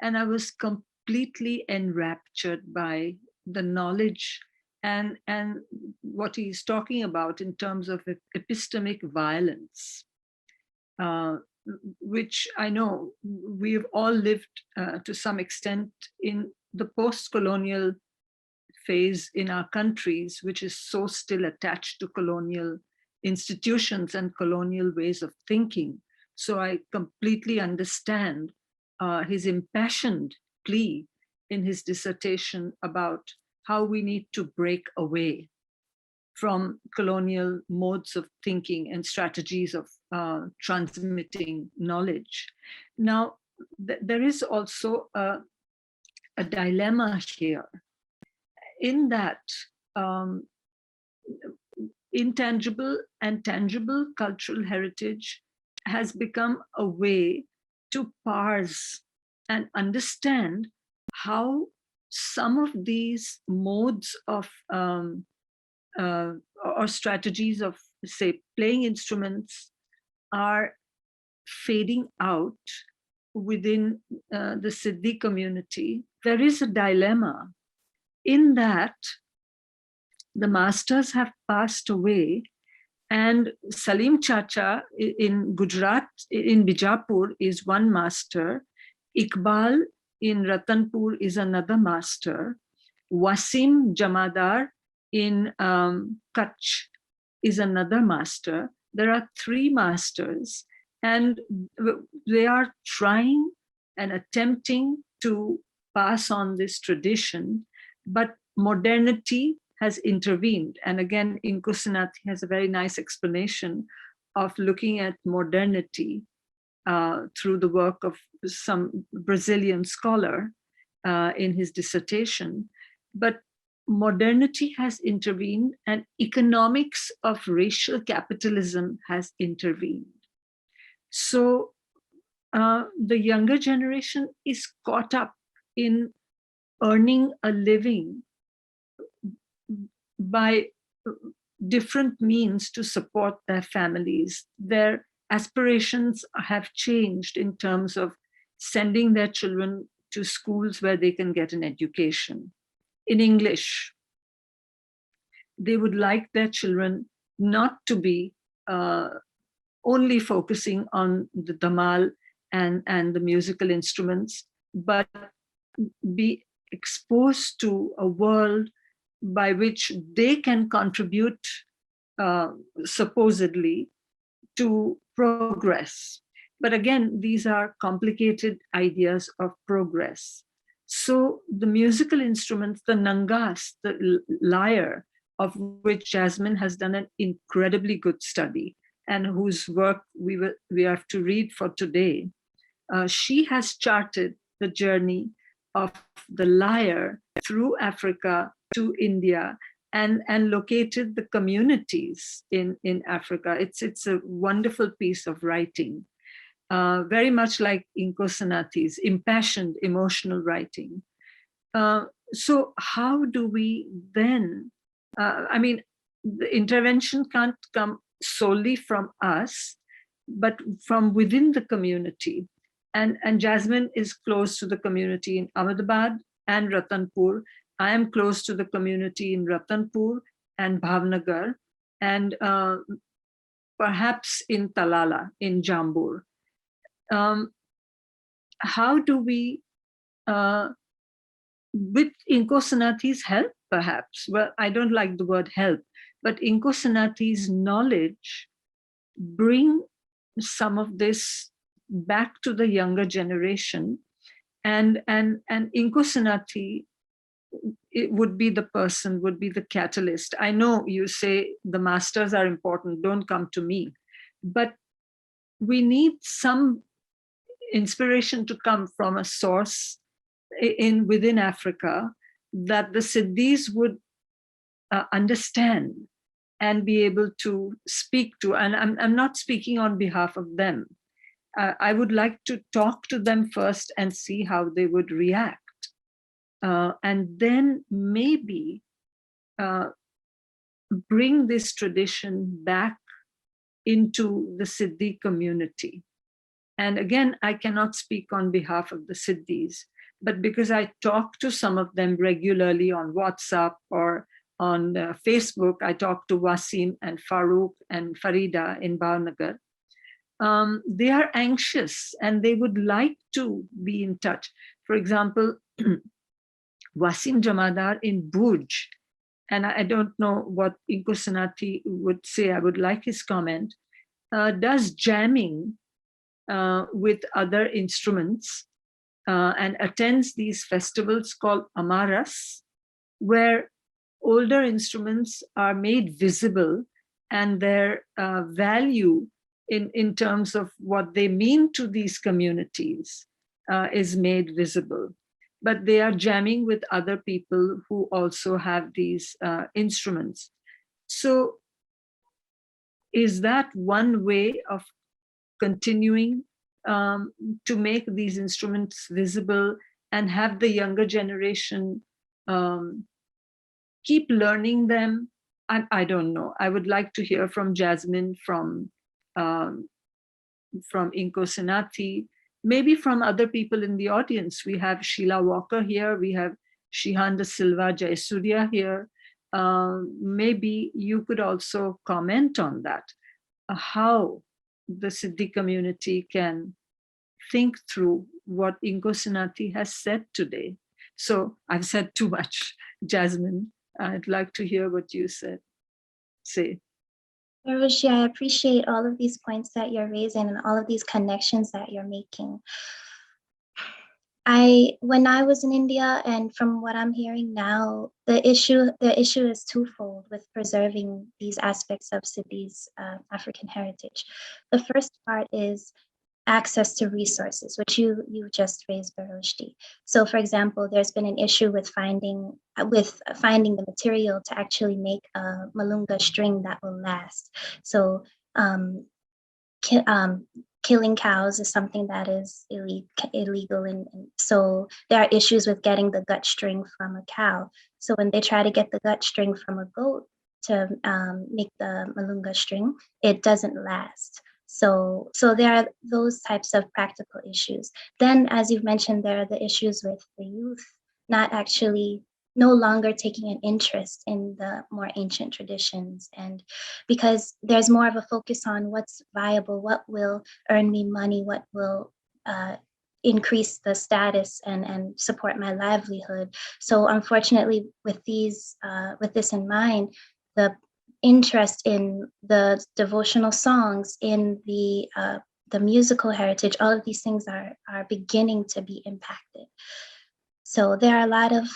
and I was completely enraptured by the knowledge and what he's talking about in terms of epistemic violence, which I know we've all lived to some extent in the post-colonial phase in our countries, which is so still attached to colonial institutions and colonial ways of thinking. So I completely understand his impassioned plea in his dissertation about how we need to break away from colonial modes of thinking and strategies of transmitting knowledge. Now, there is also a dilemma here, in that intangible and tangible cultural heritage has become a way to parse and understand how some of these modes of or strategies of, say, playing instruments are fading out within the Siddhi community. There is a dilemma in that the masters have passed away, and Sultan ChaCha in Gujarat, in Bijapur, is one master. Iqbal in Ratanpur is another master. Wasim Jamadar in Kutch is another master. There are three masters, and they are trying and attempting to pass on this tradition, but modernity has intervened. And again, Nkosenathi has a very nice explanation of looking at modernity through the work of some Brazilian scholar in his dissertation. But modernity has intervened, and economics of racial capitalism has intervened. So the younger generation is caught up in earning a living by different means to support their families. Their aspirations have changed in terms of sending their children to schools where they can get an education in English. They would like their children not to be only focusing on the dhamal and the musical instruments, but be exposed to a world by which they can contribute supposedly to progress. But again, these are complicated ideas of progress. So the musical instruments, the nangas, the lyre, of which Jazmin has done an incredibly good study and whose work we have to read for today. She has charted the journey of the lyre through Africa to India and located the communities in Africa. It's a wonderful piece of writing, very much like Nkosenathi's impassioned, emotional writing. So how do we then, I mean, the intervention can't come solely from us, but from within the community. And Jazmin is close to the community in Ahmedabad and Ratanpur. I am close to the community in Ratanpur and Bhavnagar, and perhaps in Talala, in Jambur. How do we, with Nkosenathi's help, perhaps, well, I don't like the word help, but Nkosenathi's knowledge, bring some of this back to the younger generation, and Nkosenathi, it would be the person, would be the catalyst. I know you say the masters are important, don't come to me, but we need some inspiration to come from a source within Africa that the Siddhis would understand and be able to speak to. And I'm not speaking on behalf of them. I would like to talk to them first and see how they would react. And then maybe bring this tradition back into the Siddhi community. And again, I cannot speak on behalf of the Siddhis, but because I talk to some of them regularly on WhatsApp or on Facebook, I talk to Wasim and Farooq and Farida in Bhavnagar. They are anxious and they would like to be in touch. For example, Wasim Jamadar in Bhuj, and I don't know what Nkosenathi would say, I would like his comment, does jamming with other instruments and attends these festivals called Amaras, where older instruments are made visible and their value in terms of what they mean to these communities is made visible. But they are jamming with other people who also have these instruments. So is that one way of continuing to make these instruments visible and have the younger generation keep learning them? I don't know. I would like to hear from Jazmin, from Nkosenathi, maybe from other people in the audience. We have Sheila Walker here. We have Shihanda Silva Jayasurya here. Maybe you could also comment on that, how the Siddhi community can think through what Nkosenathi has said today. So I've said too much, Jazmin. I'd like to hear what you say. Beheroze, I appreciate all of these points that you're raising and all of these connections that you're making. When I was in India, and from what I'm hearing now, the issue is twofold with preserving these aspects of Siddhi's African heritage. The first part is access to resources, which you just raised, Beheroze. So, for example, there's been an issue with finding the material to actually make a Malunga string that will last. So, killing cows is something that is illegal, and so there are issues with getting the gut string from a cow. So when they try to get the gut string from a goat to make the Malunga string, it doesn't last. So there are those types of practical issues. Then, as you've mentioned, there are the issues with the youth no longer taking an interest in the more ancient traditions, and because there's more of a focus on what's viable, what will earn me money, what will increase the status and support my livelihood. So unfortunately, with this in mind, the interest in the devotional songs, in the musical heritage, all of these things are beginning to be impacted. So there are a lot of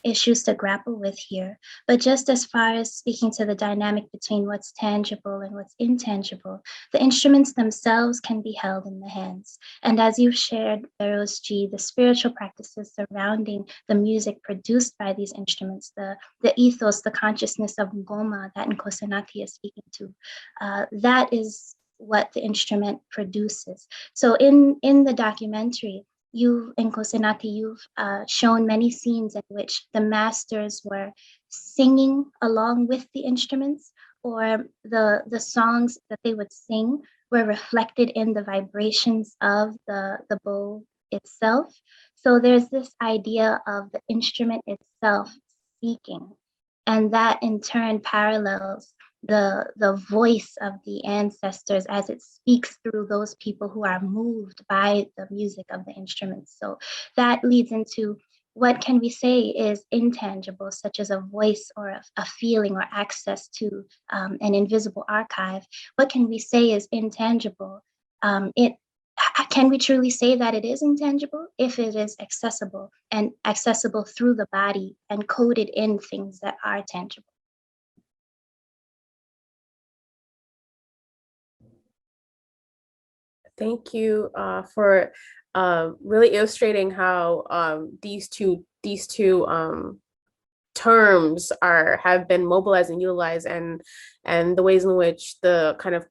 issues to grapple with here. But just as far as speaking to the dynamic between what's tangible and what's intangible, the instruments themselves can be held in the hands. And as you've shared, Beheroze G, the spiritual practices surrounding the music produced by these instruments, the ethos, the consciousness of Ngoma that Nkosenathi is speaking to, that is what the instrument produces. So in the documentary, Nkosenathi, you've shown many scenes in which the masters were singing along with the instruments, or the songs that they would sing were reflected in the vibrations of the bow itself. So there's this idea of the instrument itself speaking, and that in turn parallels the voice of the ancestors as it speaks through those people who are moved by the music of the instruments. So that leads into what can we say is intangible, such as a voice or a feeling or access to an invisible archive. What can we say is intangible? Can we truly say that it is intangible if it is accessible, and accessible through the body and coded in things that are tangible? Thank you for really illustrating how these two terms have been mobilized and utilized, and the ways in which the kind of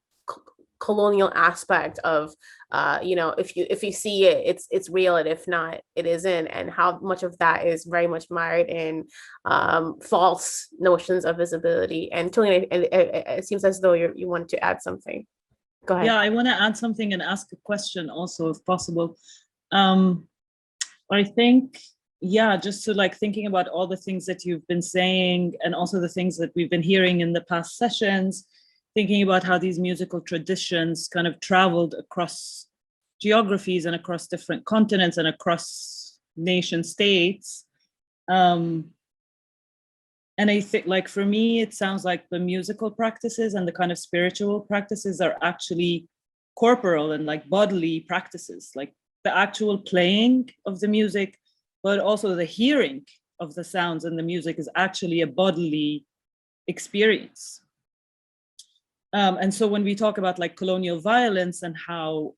colonial aspect of if you see it, it's real, and if not, it isn't, and how much of that is very much mired in false notions of visibility. And Tulina, it seems as though you wanted to add something. Go ahead. Yeah, I want to add something and ask a question also, if possible. I think, yeah, just to like thinking about all the things that you've been saying, and also the things that we've been hearing in the past sessions, thinking about how these musical traditions kind of traveled across geographies and across different continents and across nation states. And I think, like, for me, it sounds like the musical practices and the kind of spiritual practices are actually corporal and like bodily practices, like the actual playing of the music, but also the hearing of the sounds and the music is actually a bodily experience. And so when we talk about like colonial violence and how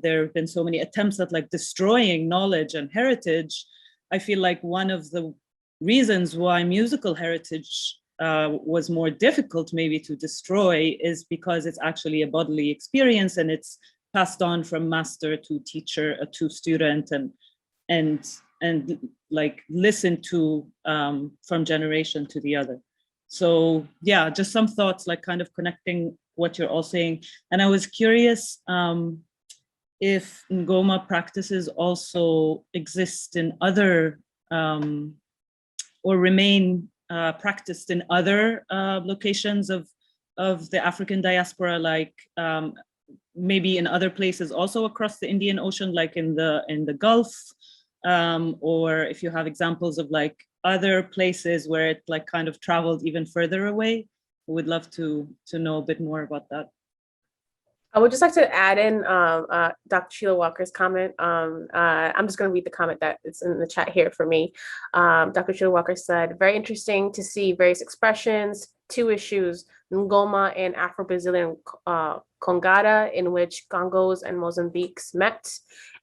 there have been so many attempts at like destroying knowledge and heritage, I feel like one of the reasons why musical heritage was more difficult maybe to destroy is because it's actually a bodily experience, and it's passed on from master to teacher to student, and like listened to from generation to the other. So yeah, just some thoughts, like kind of connecting what you're all saying. And I was curious if Ngoma practices also exist in other or remain practiced in other locations of the African diaspora, like maybe in other places also across the Indian Ocean, like in the Gulf, or if you have examples of like other places where it like kind of traveled even further away. I would love to know a bit more about that. I would just like to add in Dr. Sheila Walker's comment. I'm just going to read the comment that is in the chat here for me. Dr. Sheila Walker said, very interesting to see various expressions, two issues, Ngoma and Afro-Brazilian Congada, in which Congos and Mozambiques met,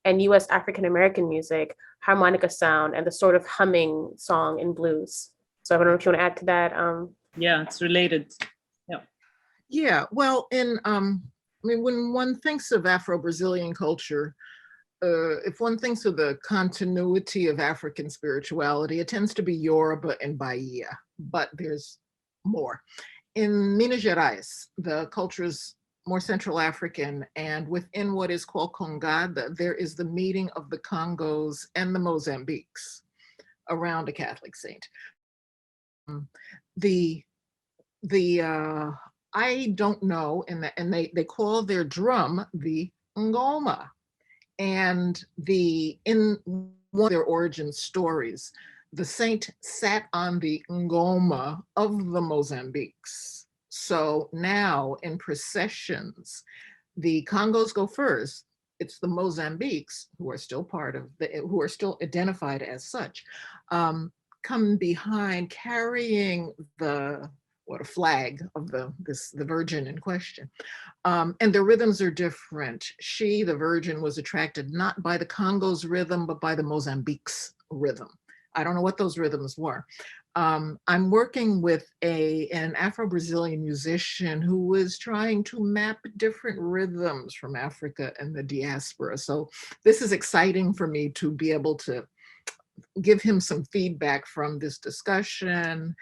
and US African-American music, harmonica sound, and the sort of humming song in blues. So I don't know if you want to add to that. Yeah, it's related. Yeah. Yeah, well, I mean, when one thinks of Afro-Brazilian culture, if one thinks of the continuity of African spirituality, it tends to be Yoruba and Bahia, but there's more. In Minas Gerais, the culture is more Central African, and within what is called Congada, there is the meeting of the Congos and the Mozambiques around a Catholic saint. I don't know, and they call their drum the Ngoma. And in one of their origin stories, the saint sat on the Ngoma of the Mozambiques. So now in processions, the Congos go first. It's the Mozambiques who are still part of who are still identified as such. come behind carrying the, what, a flag of the virgin in question. And the rhythms are different. She, the virgin, was attracted not by the Congo's rhythm, but by the Mozambique's rhythm. I don't know what those rhythms were. I'm working with an Afro-Brazilian musician who is trying to map different rhythms from Africa and the diaspora. So this is exciting for me to be able to give him some feedback from this discussion,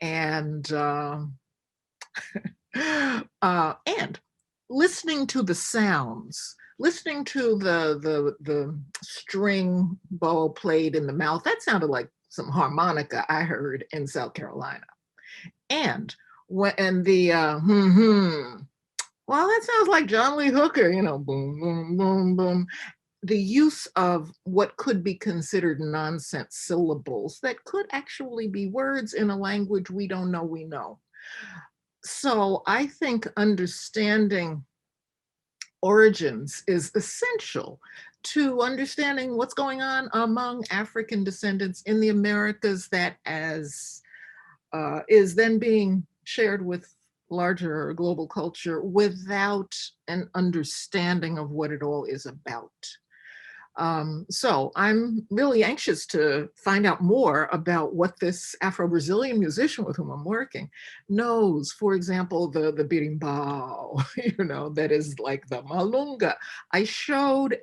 and and listening to the sounds, listening to the string bow played in the mouth. That sounded like some harmonica I heard in South Carolina. And when the well, that sounds like John Lee Hooker, you know, boom, boom, boom, boom. The use of what could be considered nonsense syllables that could actually be words in a language we don't know we know. So I think understanding origins is essential to understanding what's going on among African descendants in the Americas, that as is then being shared with larger global culture without an understanding of what it all is about. So I'm really anxious to find out more about what this Afro-Brazilian musician with whom I'm working knows. For example, the berimbau, you know, that is like the Malunga. I showed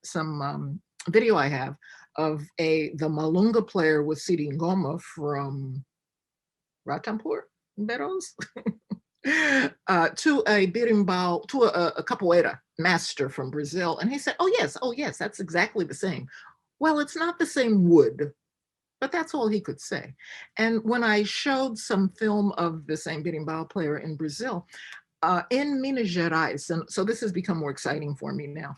some video I have of the Malunga player with Sidi Ngoma from Ratampur, Beheroze, to a berimbau, to a capoeira master from Brazil. And he said, oh yes, that's exactly the same. Well, it's not the same wood, but that's all he could say. And when I showed some film of the same berimbau player in Brazil, in Minas Gerais, and so this has become more exciting for me now,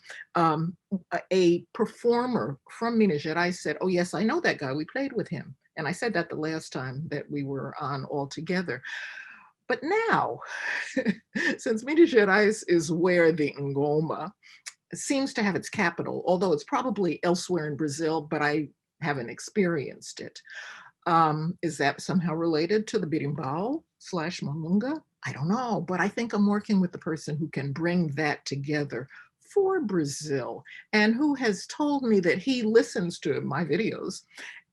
a performer from Minas Gerais said, oh yes, I know that guy, we played with him. And I said that the last time that we were on all together. But now, since Minas Gerais is where the Ngoma seems to have its capital, although it's probably elsewhere in Brazil, but I haven't experienced it. Is that somehow related to the berimbau / Malunga? I don't know, but I think I'm working with the person who can bring that together for Brazil, and who has told me that he listens to my videos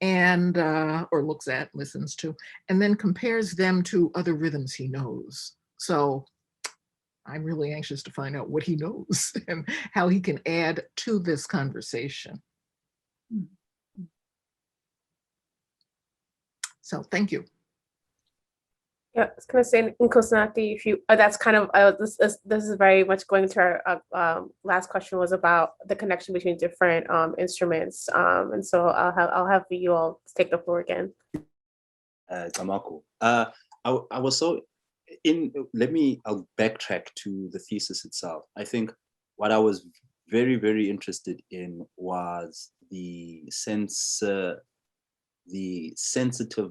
and or listens to, and then compares them to other rhythms he knows. So I'm really anxious to find out what he knows and how he can add to this conversation. So thank you. Yeah, I was gonna say, Nkosenathi, if you, that's kind of, this is very much going to our last question, was about the connection between different instruments. And so I'll have you all take the floor again. Tamako. I was so I'll backtrack to the thesis itself. I think what I was very, very interested in was the sensitive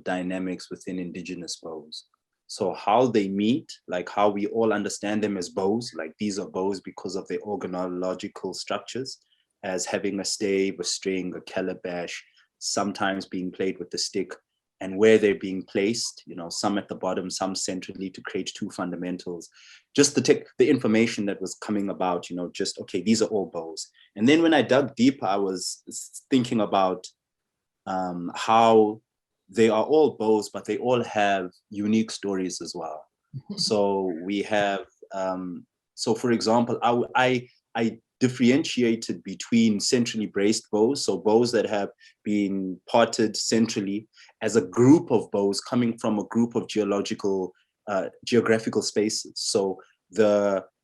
dynamics within indigenous bows. So how they meet, like how we all understand them as bows, like these are bows because of their organological structures, as having a stave, a string, a calabash, sometimes being played with the stick, and where they're being placed, you know, some at the bottom, some centrally, to create two fundamentals. Just the information that was coming about, you know, just, okay, these are all bows. And then when I dug deeper, I was thinking about how they are all bows, but they all have unique stories as well. So we have, so for example, I differentiated between centrally braced bows, so bows that have been parted centrally as a group of bows coming from a group of geographical spaces. So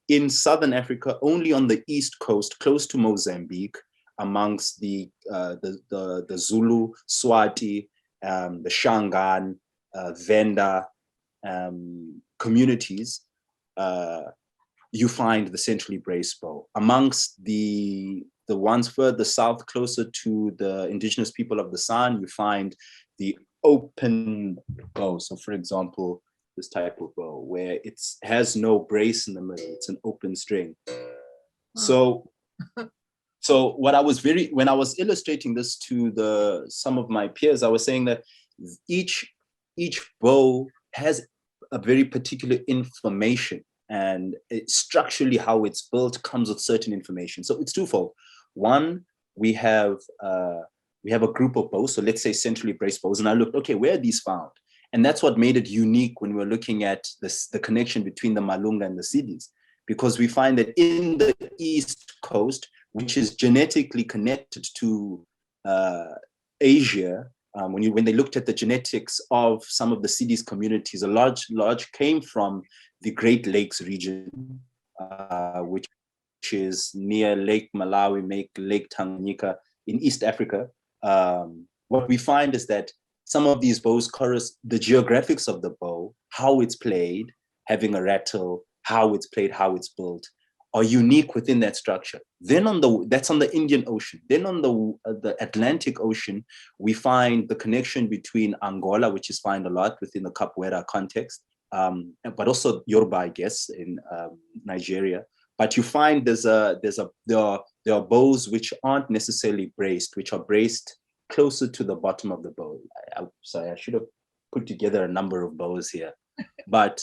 in Southern Africa, only on the East Coast, close to Mozambique, amongst the Zulu, Swati, the Shangaan, Venda communities, you find the centrally braced bow. Amongst the ones further south, closer to the indigenous people of the San, you find the open bow. So for example, this type of bow where it has no brace in the middle, it's an open string. So So when I was illustrating this to some of my peers, I was saying that each bow has a very particular information, and structurally how it's built comes with certain information. So it's twofold. One, we have a group of bows. So let's say centrally braced bows, and I looked, okay, where are these found? And that's what made it unique when we were looking at the connection between the Malunga and the Sidis, because we find that in the East Coast, which is genetically connected to Asia, when they looked at the genetics of some of the Sidis communities, a large came from the Great Lakes region, which is near Lake Malawi, Lake Tanganyika in East Africa. What we find is that some of these bows the geographics of the bow, how it's played, having a rattle, how it's played, how it's built, are unique within that structure. Then that's on the Indian Ocean. Then on the Atlantic Ocean, we find the connection between Angola, which is found a lot within the capoeira context, but also Yoruba, I guess, in Nigeria. But you find there are bows which aren't necessarily braced, which are braced closer to the bottom of the bow. Sorry, I should have put together a number of bows here. But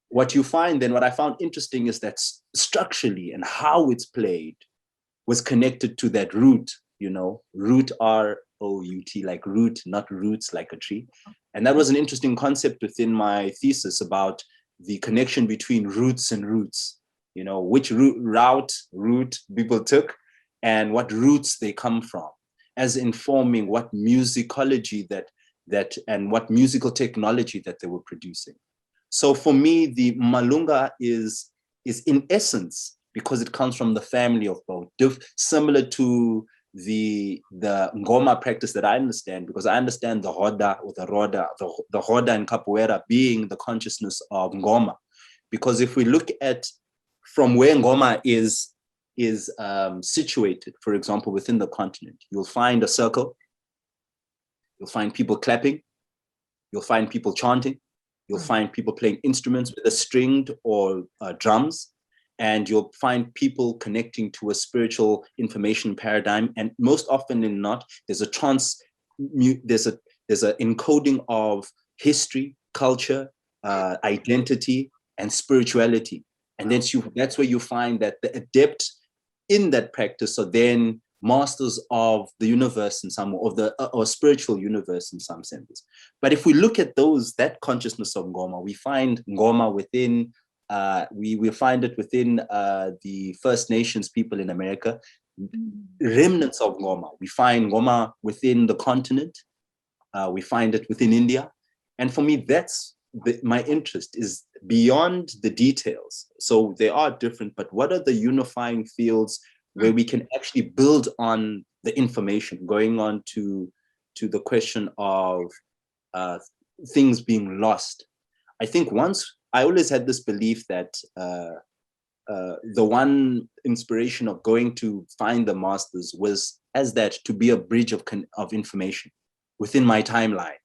what you find then, what I found interesting is that structurally and how it's played was connected to that root, root, R-O-U-T, like root, not roots like a tree. And that was an interesting concept within my thesis about the connection between roots and roots, which route people took and what roots they come from, as informing what musicology that and what musical technology that they were producing. So for me, the Malunga is in essence, because it comes from the family of bow, similar to the ngoma practice that I understand, because I understand the roda or the roda in capoeira being the consciousness of ngoma. Because if we look at from where ngoma is situated, for example, within the continent, you'll find a circle, you'll find people clapping, you'll find people chanting, you'll find people playing instruments with a stringed or drums, and you'll find people connecting to a spiritual information paradigm. And most often than not, there's an encoding of history, culture, identity, and spirituality. And then that's where you find that the adept in that practice are then masters of the universe in some, or spiritual universe in some sense. But if we look at that consciousness of ngoma, we find ngoma within, we find it within the First Nations people in America, remnants of ngoma. We find ngoma within the continent, we find it within India. And for me, that's my interest is beyond the details. So they are different, but what are the unifying fields where we can actually build on the information, going on to the question of things being lost. I think I always had this belief that the one inspiration of going to find the masters was as that to be a bridge of information within my timeline.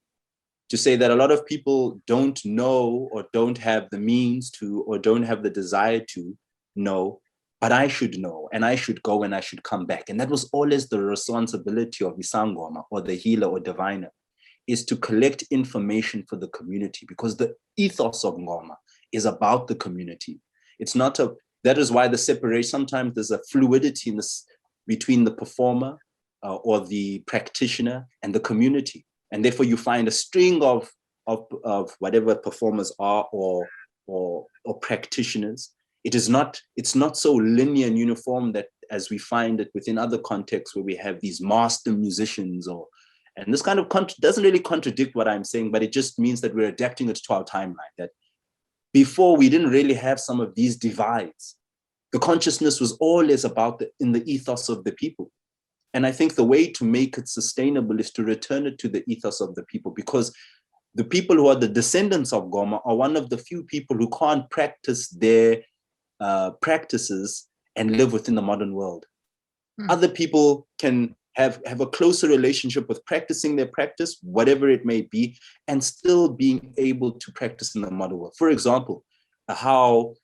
To say that a lot of people don't know or don't have the means to or don't have the desire to know, but I should know and I should go and I should come back. And that was always the responsibility of Isangoma or the healer or diviner, is to collect information for the community, because the ethos of Ngoma is about the community. It's not that is why the separation, sometimes there's a fluidity in this between the performer or the practitioner and the community. And therefore you find a string of whatever performers are or practitioners. It's not so linear and uniform that as we find it within other contexts where we have these master musicians and this kind of doesn't really contradict what I'm saying, but it just means that we're adapting it to our timeline, that before we didn't really have some of these divides. The consciousness was always about in the ethos of the people. And I think the way to make it sustainable is to return it to the ethos of the people, because the people who are the descendants of Goma are one of the few people who can't practice their practices and live within the modern world. Other people can have a closer relationship with practicing their practice, whatever it may be, and still being able to practice in the modern world. For example, how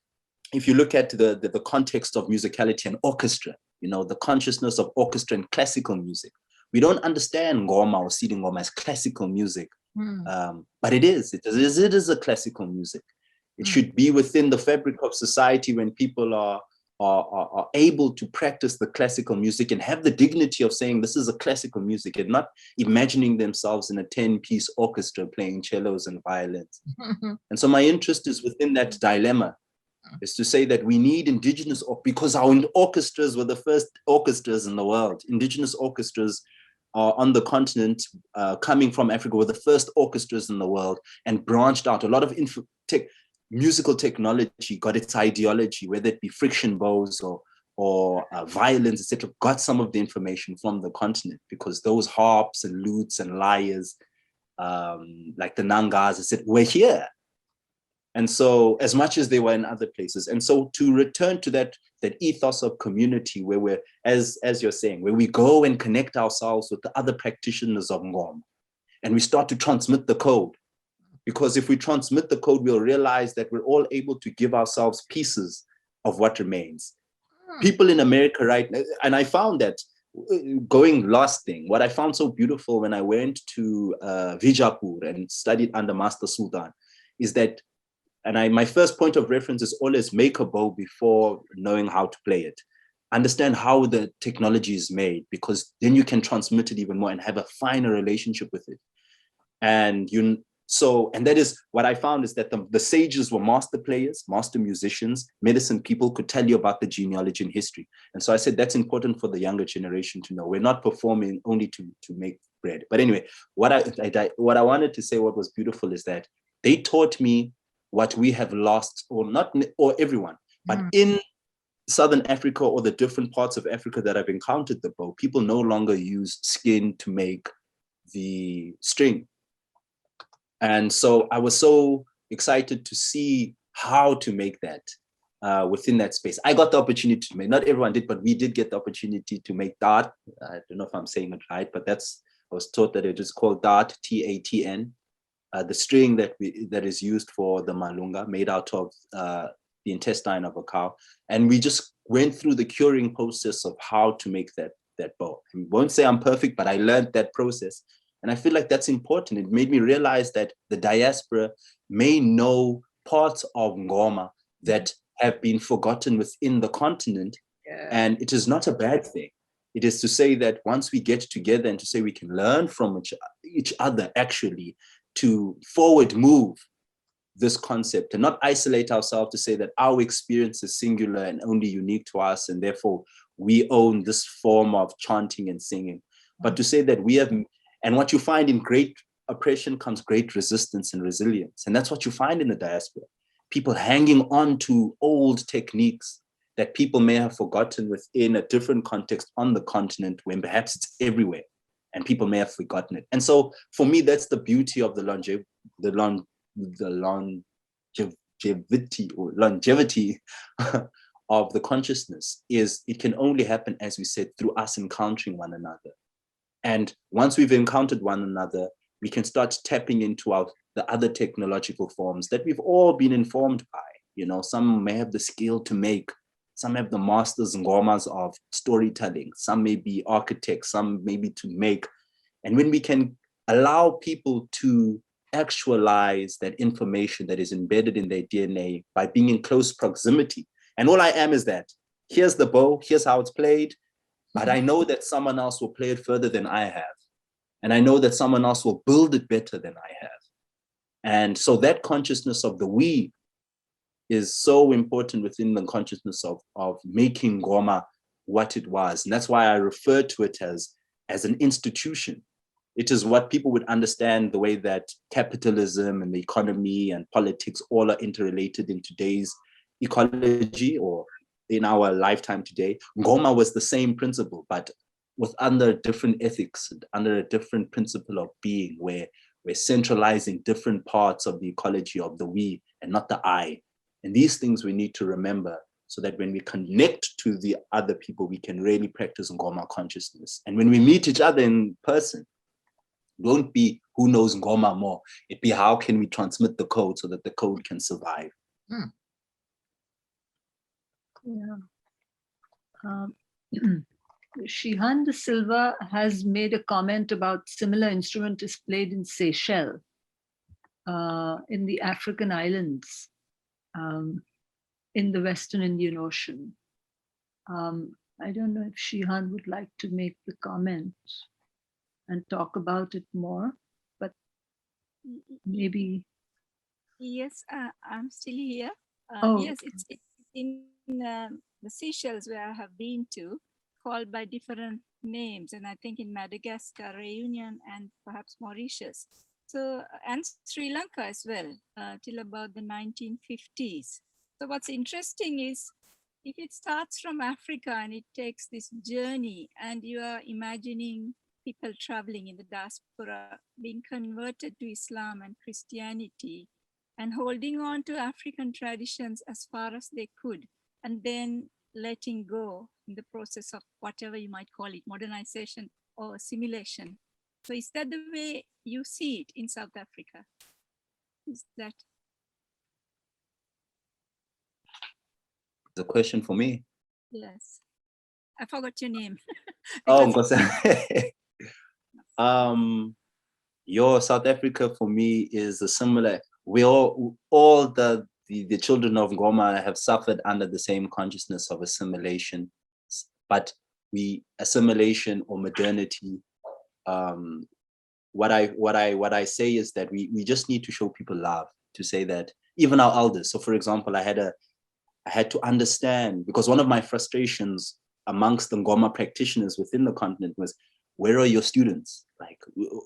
if you look at the context of musicality and orchestra, you know, the consciousness of orchestra and classical music, we don't understand ngoma or sidi ngoma as classical music, but it is a classical music. It should be within the fabric of society when people are able to practice the classical music and have the dignity of saying this is a classical music and not imagining themselves in a 10-piece orchestra playing cellos and violins. And so my interest is within that dilemma, is to say that we need indigenous, because our orchestras were the first orchestras in the world. Indigenous orchestras on the continent, coming from Africa, were the first orchestras in the world and branched out. A lot of musical technology got its ideology, whether it be friction bows or violins, etc., got some of the information from the continent, because those harps and lutes and lyres, like the nangas, etc., were here. And so, as much as they were in other places. And so to return to that ethos of community where we're, as you're saying, where we go and connect ourselves with the other practitioners of Ngoma, and we start to transmit the code. Because if we transmit the code, we'll realize that we're all able to give ourselves pieces of what remains. People in America, right? And I found that, what I found so beautiful when I went to Vijapur and studied under Master Sultan is that, my first point of reference is always make a bow before knowing how to play it. Understand how the technology is made, because then you can transmit it even more and have a finer relationship with it. And that is what I found, is that the sages were master players, master musicians, medicine people, could tell you about the genealogy and history. And so I said, that's important for the younger generation to know. We're not performing only to make bread. But anyway, what I wanted to say, what was beautiful, is that they taught me what we have lost, or everyone, but in Southern Africa or the different parts of Africa that I've encountered the bow, people no longer use skin to make the string. And so I was so excited to see how to make that within that space. I got the opportunity to make, not everyone did, but we did get the opportunity to make dart. I don't know if I'm saying it right, but I was taught that it is called dart, T-A-T-N. The string that is used for the Malunga, made out of the intestine of a cow. And we just went through the curing process of how to make that bow. I won't say I'm perfect, but I learned that process. And I feel like that's important. It made me realize that the diaspora may know parts of Ngoma that have been forgotten within the continent. Yeah. And it is not a bad thing. It is to say that once we get together and to say we can learn from each other, actually, to forward move this concept and not isolate ourselves to say that our experience is singular and only unique to us, and therefore we own this form of chanting and singing, but to say that we have, and what you find in great oppression comes great resistance and resilience. And that's what you find in the diaspora. People hanging on to old techniques that people may have forgotten within a different context on the continent, when perhaps it's everywhere and people may have forgotten it. And so for me, that's the beauty of the longevity of the consciousness, is it can only happen, as we said, through us encountering one another. And once we've encountered one another, we can start tapping into the other technological forms that we've all been informed by. You know, some may have the skill to make, some have the masters and ngomas of storytelling, some may be architects, some maybe to make. And when we can allow people to actualize that information that is embedded in their DNA by being in close proximity, and all I am is that, here's the bow, here's how it's played, but I know that someone else will play it further than I have. And I know that someone else will build it better than I have. And so that consciousness of the we is so important within the consciousness of making Ngoma what it was. And that's why I refer to it as an institution. It is what people would understand, the way that capitalism and the economy and politics all are interrelated in today's ecology, or in our lifetime today. Ngoma was the same principle, but with under different ethics, under a different principle of being, where we're centralizing different parts of the ecology of the we and not the I. And these things we need to remember, so that when we connect to the other people, we can really practice Ngoma consciousness. And when we meet each other in person, it won't be who knows Ngoma more. It'd be how can we transmit the code so that the code can survive. Yeah. Shihan de Silva has made a comment about similar instrument is played in Seychelles, in the African islands, in the Western Indian Ocean. I don't know if Shihan would like to make the comment and talk about it more, but maybe. Yes, I'm still here. Oh. Yes, it's in the Seychelles where I have been to, called by different names, and I think in Madagascar, Reunion, and perhaps Mauritius. So, and Sri Lanka as well, till about the 1950s. So what's interesting is if it starts from Africa and it takes this journey, and you are imagining people traveling in the diaspora being converted to Islam and Christianity and holding on to African traditions as far as they could, and then letting go in the process of whatever you might call it, modernization or assimilation. So is that the way you see it in South Africa? Is that the question for me? Yes. I forgot your name. Oh, your South Africa for me is a similar. We all the children of Ngoma have suffered under the same consciousness of assimilation, but assimilation or modernity. What I say is that we just need to show people love, to say that even our elders. So for example, I had to understand, because one of my frustrations amongst the Ngoma practitioners within the continent was, where are your students?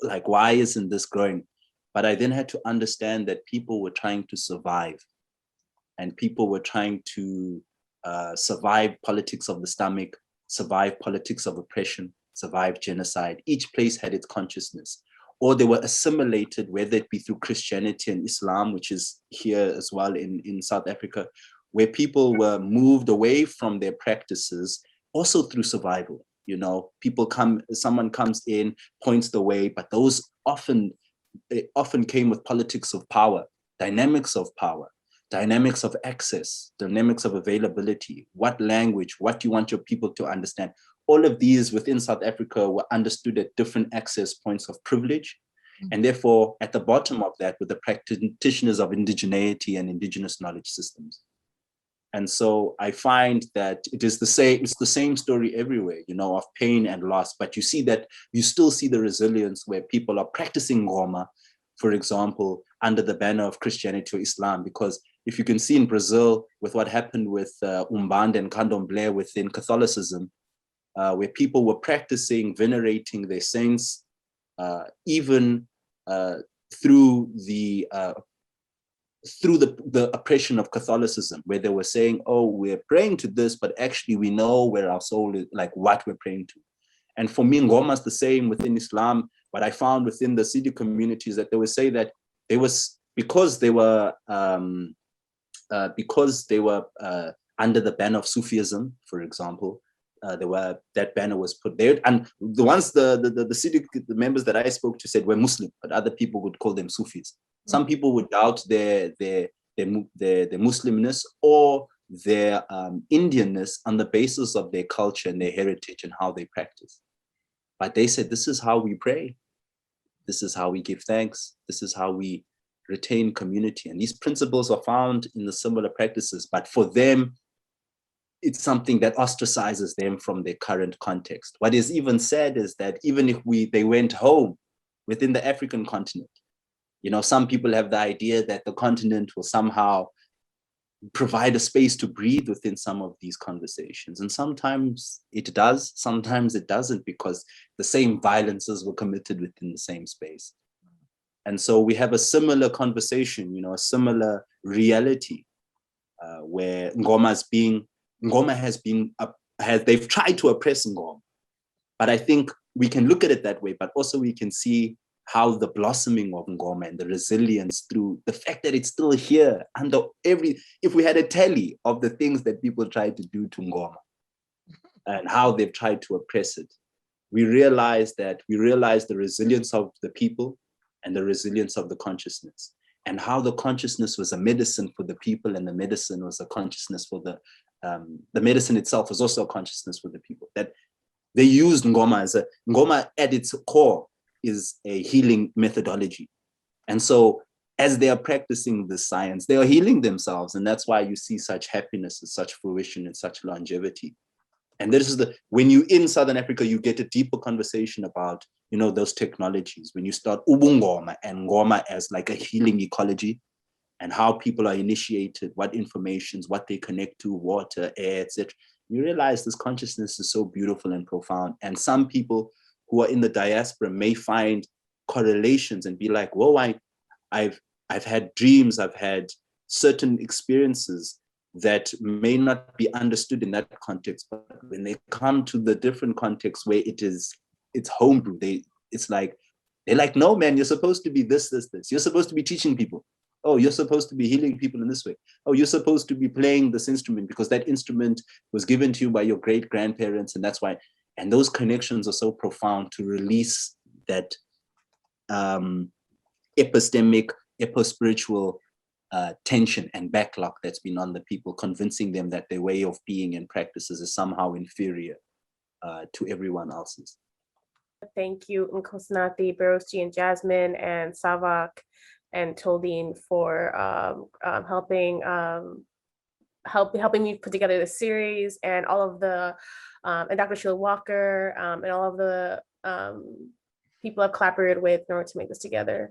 Like why isn't this growing? But I then had to understand that people were trying to survive, and people were trying to survive politics of the stomach, survive politics of oppression, survive genocide. Each place had its consciousness, or they were assimilated, whether it be through Christianity and Islam, which is here as well in South Africa, where people were moved away from their practices, also through survival. You know, someone comes in, points the way, but those often came with politics of power, dynamics of power, dynamics of access, dynamics of availability, what language, what do you want your people to understand? All of these within South Africa were understood at different access points of privilege. And therefore, at the bottom of that were the practitioners of indigeneity and indigenous knowledge systems. And so I find that it's the same story everywhere, you know, of pain and loss, but you still see the resilience where people are practicing Ngoma, for example, under the banner of Christianity or Islam. Because if you can see in Brazil with what happened with Umbanda and Candomblé within Catholicism, where people were practicing, venerating their saints, even through the oppression of Catholicism, where they were saying, oh, we're praying to this, but actually we know where our soul is, like what we're praying to. And for me, Ngoma is the same within Islam. What I found within the Sidi communities, that they would say that because they were under the banner of Sufism, for example, that banner was put there, and the ones the Sidi, the members that I spoke to said were Muslim, but other people would call them Sufis. Some people would doubt their Muslimness or their Indianness on the basis of their culture and their heritage and how they practice. But they said, this is how we pray. This is how we give thanks. This is how we retain community. And these principles are found in the similar practices, but for them, it's something that ostracizes them from their current context. What is even said is that even if they went home within the African continent, you know, some people have the idea that the continent will somehow provide a space to breathe within some of these conversations. And sometimes it does, sometimes it doesn't, because the same violences were committed within the same space. And so we have a similar conversation, you know, a similar reality where Ngoma has been, they've tried to oppress Ngoma. But I think we can look at it that way, but also we can see how the blossoming of Ngoma and the resilience through the fact that it's still here under if we had a tally of the things that people tried to do to Ngoma and how they've tried to oppress it, we realize the resilience of the people and the resilience of the consciousness, and how the consciousness was a medicine for the people and the medicine was a consciousness for the the medicine itself was also a consciousness with the people, that they used ngoma as ngoma at its core is a healing methodology. And so as they are practicing the science, they are healing themselves. And that's why you see such happiness and such fruition and such longevity. And this is when you in Southern Africa, you get a deeper conversation about, those technologies. When you start ubungoma and ngoma as like a healing ecology, and how people are initiated, what informations, what they connect to, water, air, etc. You realize this consciousness is so beautiful and profound. And some people who are in the diaspora may find correlations and be like, whoa, I've had dreams, I've had certain experiences that may not be understood in that context, but when they come to the different context where it's homebrew, they're like, no, man, you're supposed to be this. You're supposed to be teaching people. Oh, you're supposed to be healing people in this way. Oh, you're supposed to be playing this instrument because that instrument was given to you by your great grandparents, and that's why. And those connections are so profound to release that epistemic, epispiritual tension and backlog that's been on the people, convincing them that their way of being and practices is somehow inferior to everyone else's. Thank you, Nkosenathi, Beheroze, and Jazmin, and SAVAC, and Toldine for helping me put together the series, and all of the and Dr. Sheila Walker and all of the people I've collaborated with in order to make this together.